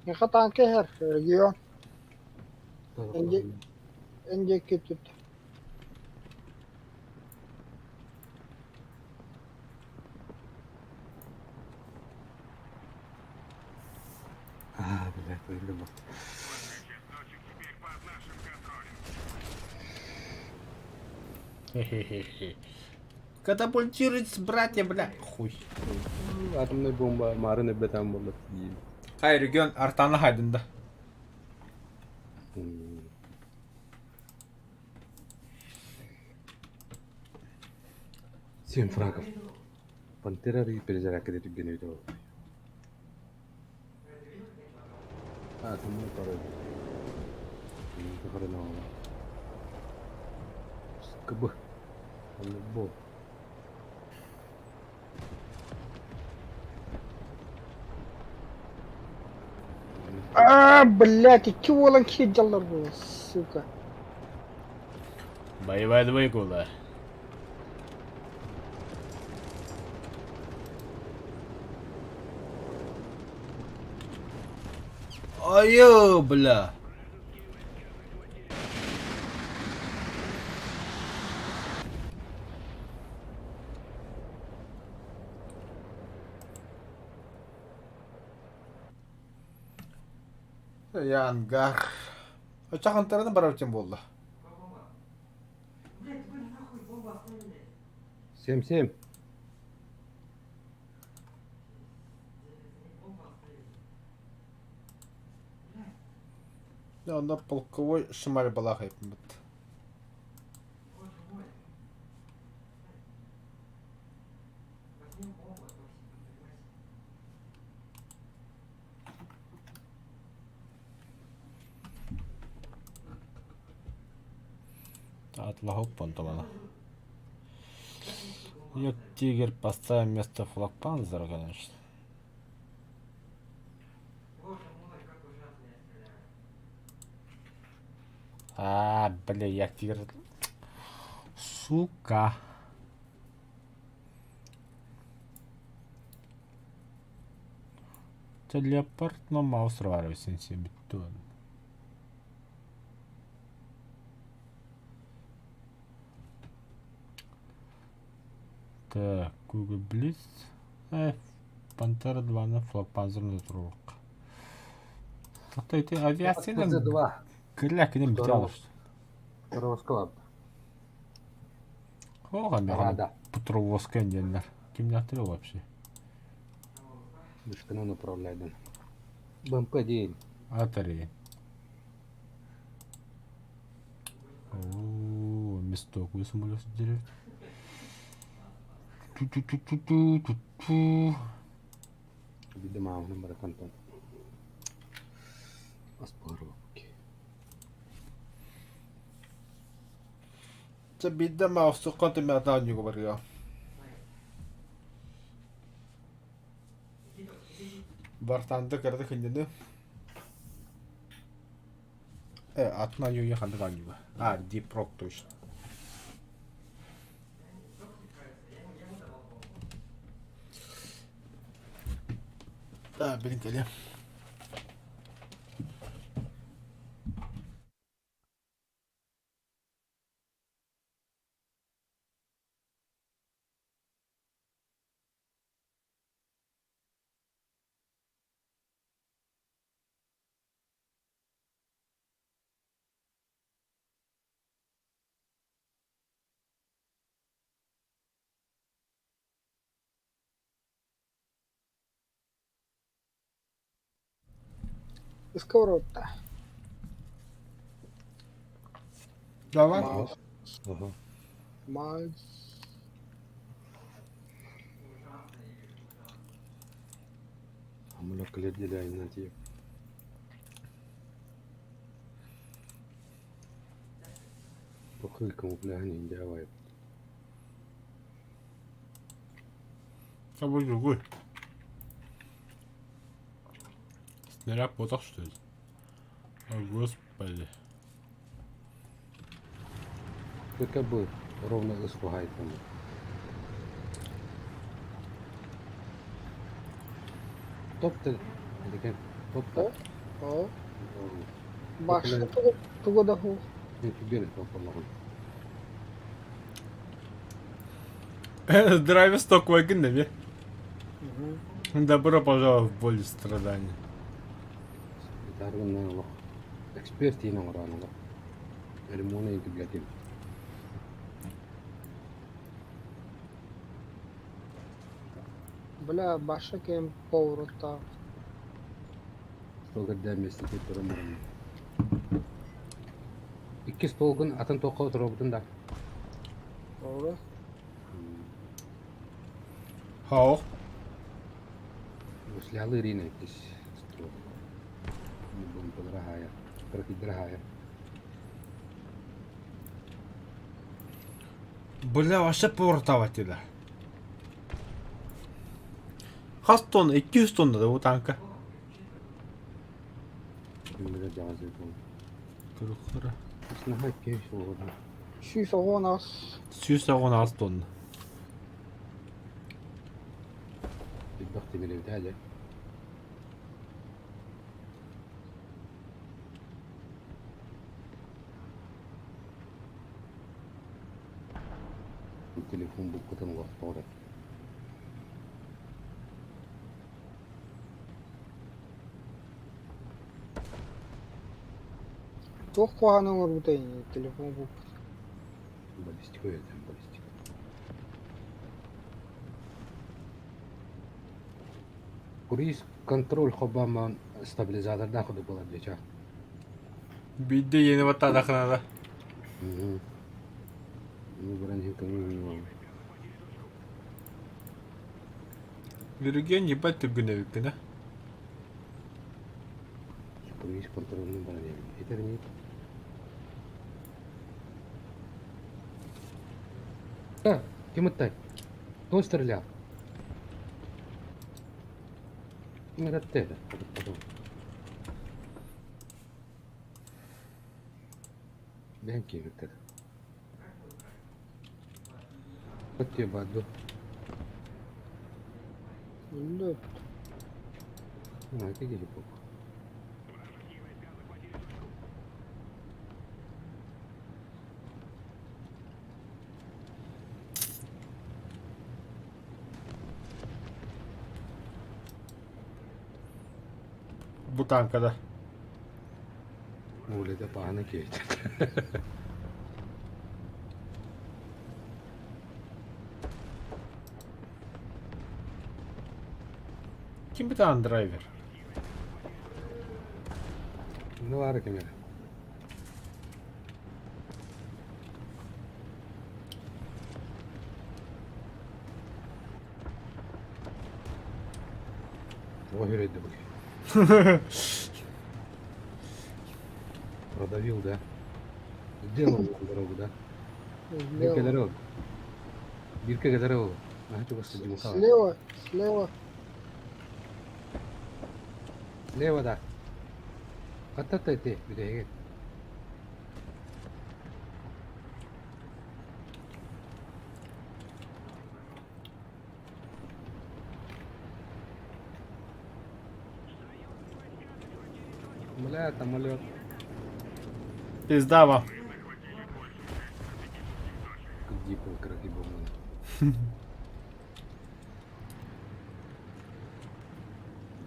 Яха танки her регион. Önce kötü. Блядь, выиграл. Хе-хе-хе. Катапультируйтесь, братья, бля. Хуй. Атомная бомба, Марина бетам была. Хай регион артана хайдында. 7 франков. Пантера и перезарядка де генератор. А, там не пару. Не хрена. Скб. Албо. Блядь, и чего ланчи делал, сука. Боевая двойкула. Ой, бля. Я ангар. Очакан тарана баравчан болду. 7-7. Я на полковой шмаль балахай. Атлахоп понтомана. Я тигр поставим вместо флагпанзера, конечно. Бля, я тигр. Сука. Це леопард, но маус рварився на бетон. Так, Google Blitz. Пантера 2 на флагпанзерный трубок. Что это авиация? ПЗ-2. Кляк, не битал. Второго склада. Ого, Рада. Петрового скандинер. Кем не отрел вообще? Дышкану направляй. БМП-9. Атари. О, месток высунули с деревьев. Ту-ту-ту-ту-ту-ту-ту. Видимо, он номер контент. Аспаровки. Це біда маусу контент м'ятав не говорив. Бартанды кырды хиндеди. Атна юя ханды ганюга. Дипрок точно. Да, блин, теле. Сковородка. Давай. Ага. Мальс. Амулок леделяй на тебе. Похылькому пляне не давай. Собой другой. Снаряд потах, что ли? О, господи. Только бы ровно испугает там. Топ-то. Топ-то. О. Башня туго даху. Не тебе топ-то. Драйвер сток вагонами. Добро пожаловать в боль и страдания. Дарвин лох. Эксперт и на рано. Ремонт и библиотек. Бля, баша кем поворота. Столга дәмесі деп тұрмын. 2 столгын атын тоққа отырып да. Поврот. Хау. Silahlı irine etkis. Bombalara hayır. Rakidlere hayır. Бля, вообще повертавателя. Kaç ton? 200 tonda da bu tanka. Şimdi de cihaz yapalım. Kırıkları. Aslında hep keyif oldu. 210 216 ton. الضغط بالإبداع التليفون بقطة مغطورة Çok puanı var bu da yine. Telefon bu. بالستيك ولا بالستيك كوريس كنترول خبامان stabilizatör ناخده بولابيجا Bir de yeni vatan akına da. برانجي كمان Virgen ебать ты гневик, да? كوريس كنترول برانجي إترني كم التاي توستر لا ما رتبه بين كيف كده كنت بعده Öldü. ما تيجي فوق Bu tankada. ولده طعنه كيف Kim bir tane driver? No var que mira هو يريد بك продавил, да? Сделал дорогу, да? Bir kadar oldu. Bir kadar oldu. Aha çok ısıtıcı bu kadar. Слева, слева. Leva da. Hatta ete bir de gel. Самолет, самолет. Пиздава. Где полкраки бомбы.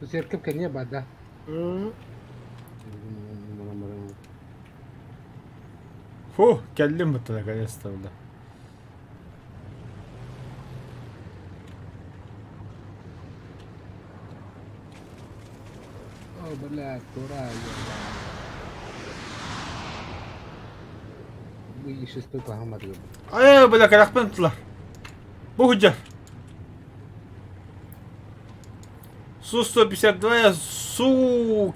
بس يركب كان يبعد ده Fuh, كلمت наконец-то, да. Oh belat kurang bu iş üstü kahraman diyor. Ay bırak ayaklantılar. Bu hüccar. Су-152, Су...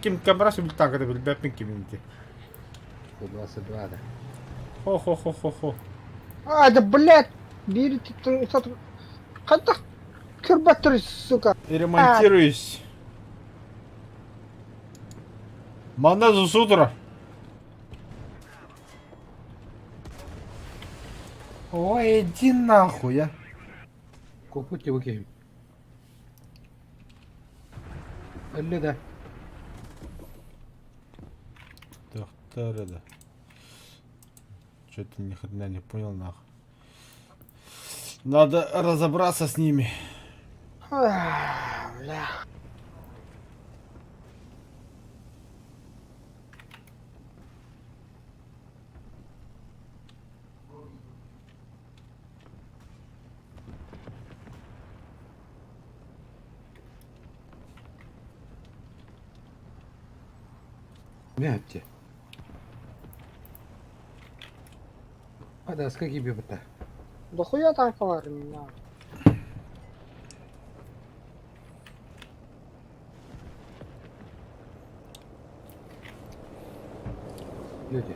Ким камерасы бил танкада бил бәппен киминти. 122 да. Хо-хо-хо-хо-хо. А, да блядь! Берите, Когда кюрбаторы, сука. Ремонтируюсь. Мандазу с утра. Ой, иди нахуй, а. Kokut bakayım. Öyle de. Доктор, да. Что-то ни хрена не понял, нахуй. Надо разобраться с ними. Бля. Ne yaptı? Hadi asker gibi bata. Да хуя танка var ya. Люди.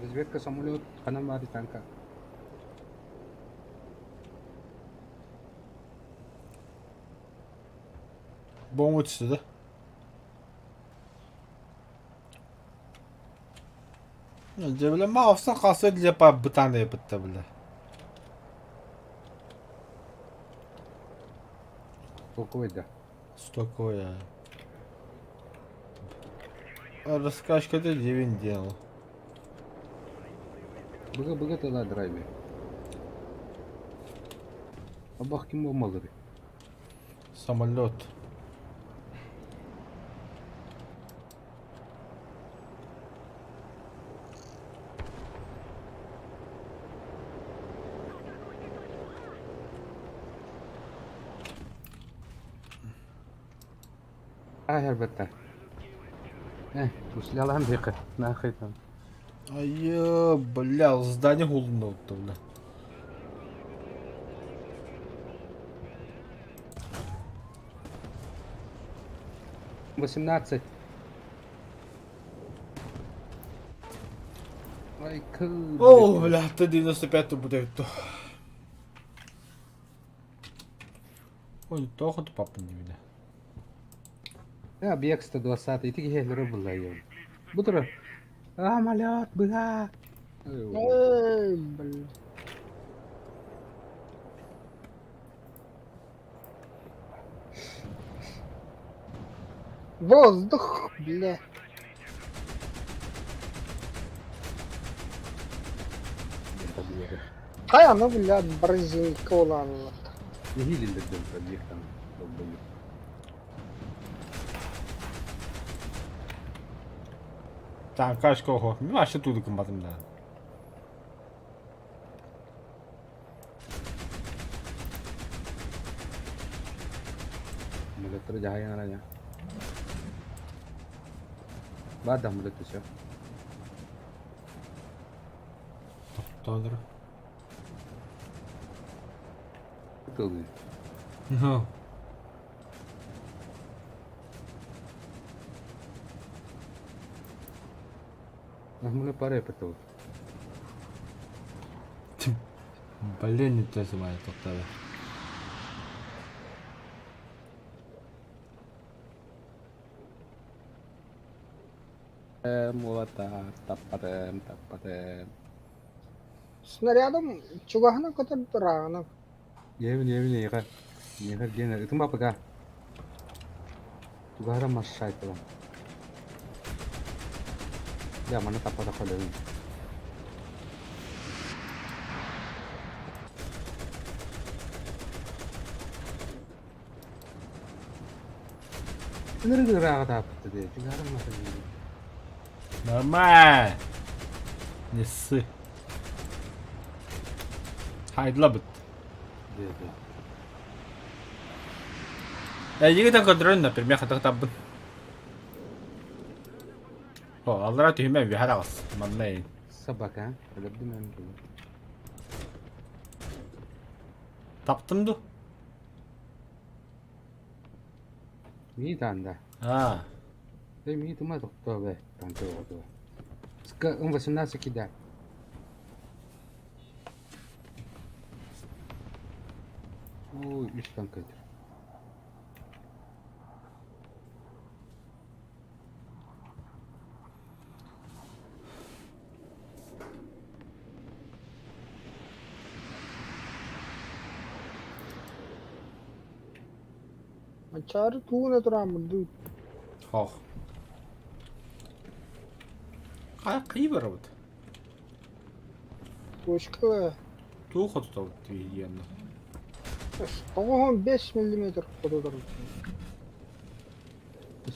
Разведка самолет, Ханамари танка. Бомба düştü de. Önce bile mouse'dan kalsaydı yapar bir tane yapıttı bile. Спокойно. Стоковая. Раскачка ты 9 делал. Быга тогда драйве. Абах ким болмалыр. Самолет. Әлбәттә. Bu silahların dikkat. Нахуй там. Ай, бля, здание голодно вот бля. $18. Ай, кыл. О, бля, ты 95 будет то. Ой, то хоть папа не видно. Ya bir yaksta 20 iti gehleri bulayım. Bu turu. Amaliyat bıga. Эй, блин. Воздух, бля. Кай аны, бля, бразилка уланылар. Neyi indirdim tabii. Так, кашка ого. Ну, а что тут комбатом да. Mulatları cahaya araya. Bada mulatı şu. Тодор. Kılıyor. Ну. Ahmule para yapıyor. Блин, не то самое топтали. Мулата таппадем. Снарядом чугахана катар дырагана. Евин яга. Нехер генер. Итим бапага. Тугара машайтла. Ya mana tappada kalıyorum. Nereye rahat yaptı diye. Çıkarım nasıl? Нормально. Не ссы. Хайдла бит. Dedi. Егитен контроль, например, хата табын. О, аллара түймән ви харагас. Маннай. Sabah ha. Öyle bir demem ki. Таптым ду. İyi tanda. А. Benim iyi tuma doktor be. Tanda oldu. Sıkı 18'de. Ой, üstten kaydır. Ачары туына турамын ду. Хох. Кайбер вот. Точка. Ту хоту твиенно. 15 мм кододор.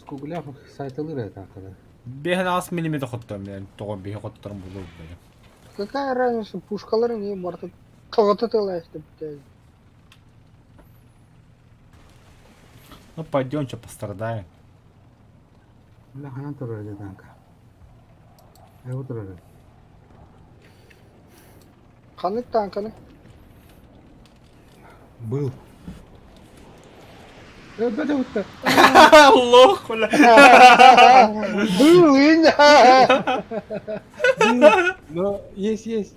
Скугуляк сайтылыр это kadar. Бехен ас миллиметр хоттам yani. Тоғын бехе хоттарым болу бе. Какая разница, пушкалары не барты. Кого-то ты лайфты, блядь. Ну пойдем, что пострадаем. Allah hanan torları kanka. Otur öyle. Kanık tankını. Был. Да, вот так. Allah ulan. Блин! Но есть.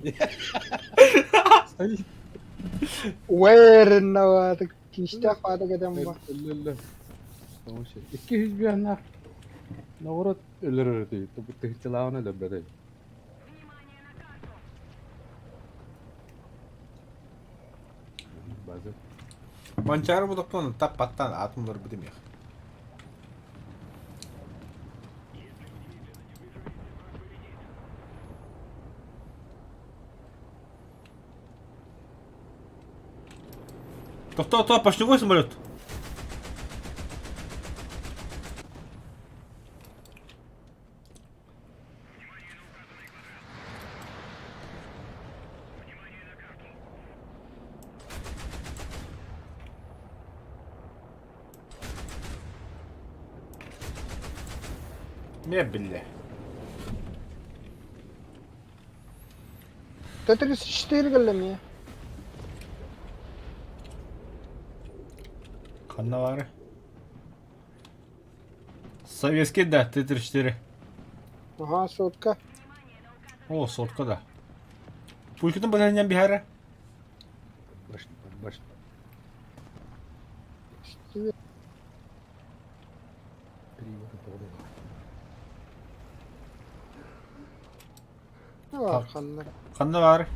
Стоит. Where наватык. Киште хатык адам ба. Ля. Tamam şey. 200 bir yana. Navrot ölür diyor. Bu tehtilağına da böyle. Bazı. Манчары будақтан тап паттан атомлар бідемех. То, почтовой самолет. Не, бля. Т-34 галлам я. Каннавары. Советский, да, Т-34. Ага, сотка. О, сотка, да. Пулькадан бөлінен бихара. Başla. Ne var kanlı? Каннавары.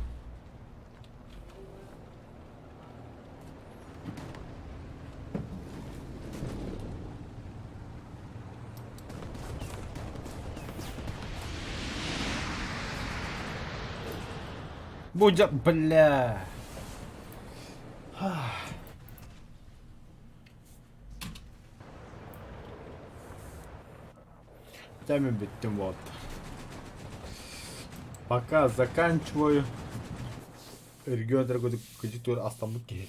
Будя, бля. Таймер биттим вот. Пока заканчиваю. Регион дорогой кредитор остановки.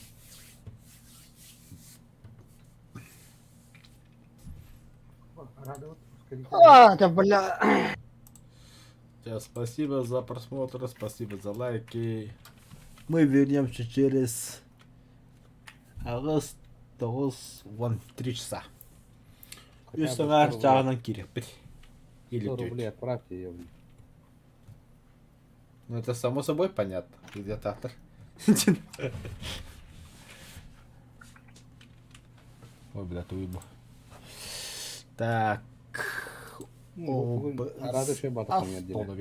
А, да бля. Спасибо за просмотр, спасибо за лайки. Мы вернемся через август 3 часа. И сыңар жағынан керек бір. Или 100 рублей тёть. отправьте ее. Ну это само собой понятно. Где-то автор. Ой, бля, ты уебал. Так. Arada şey batı konuya Автономия.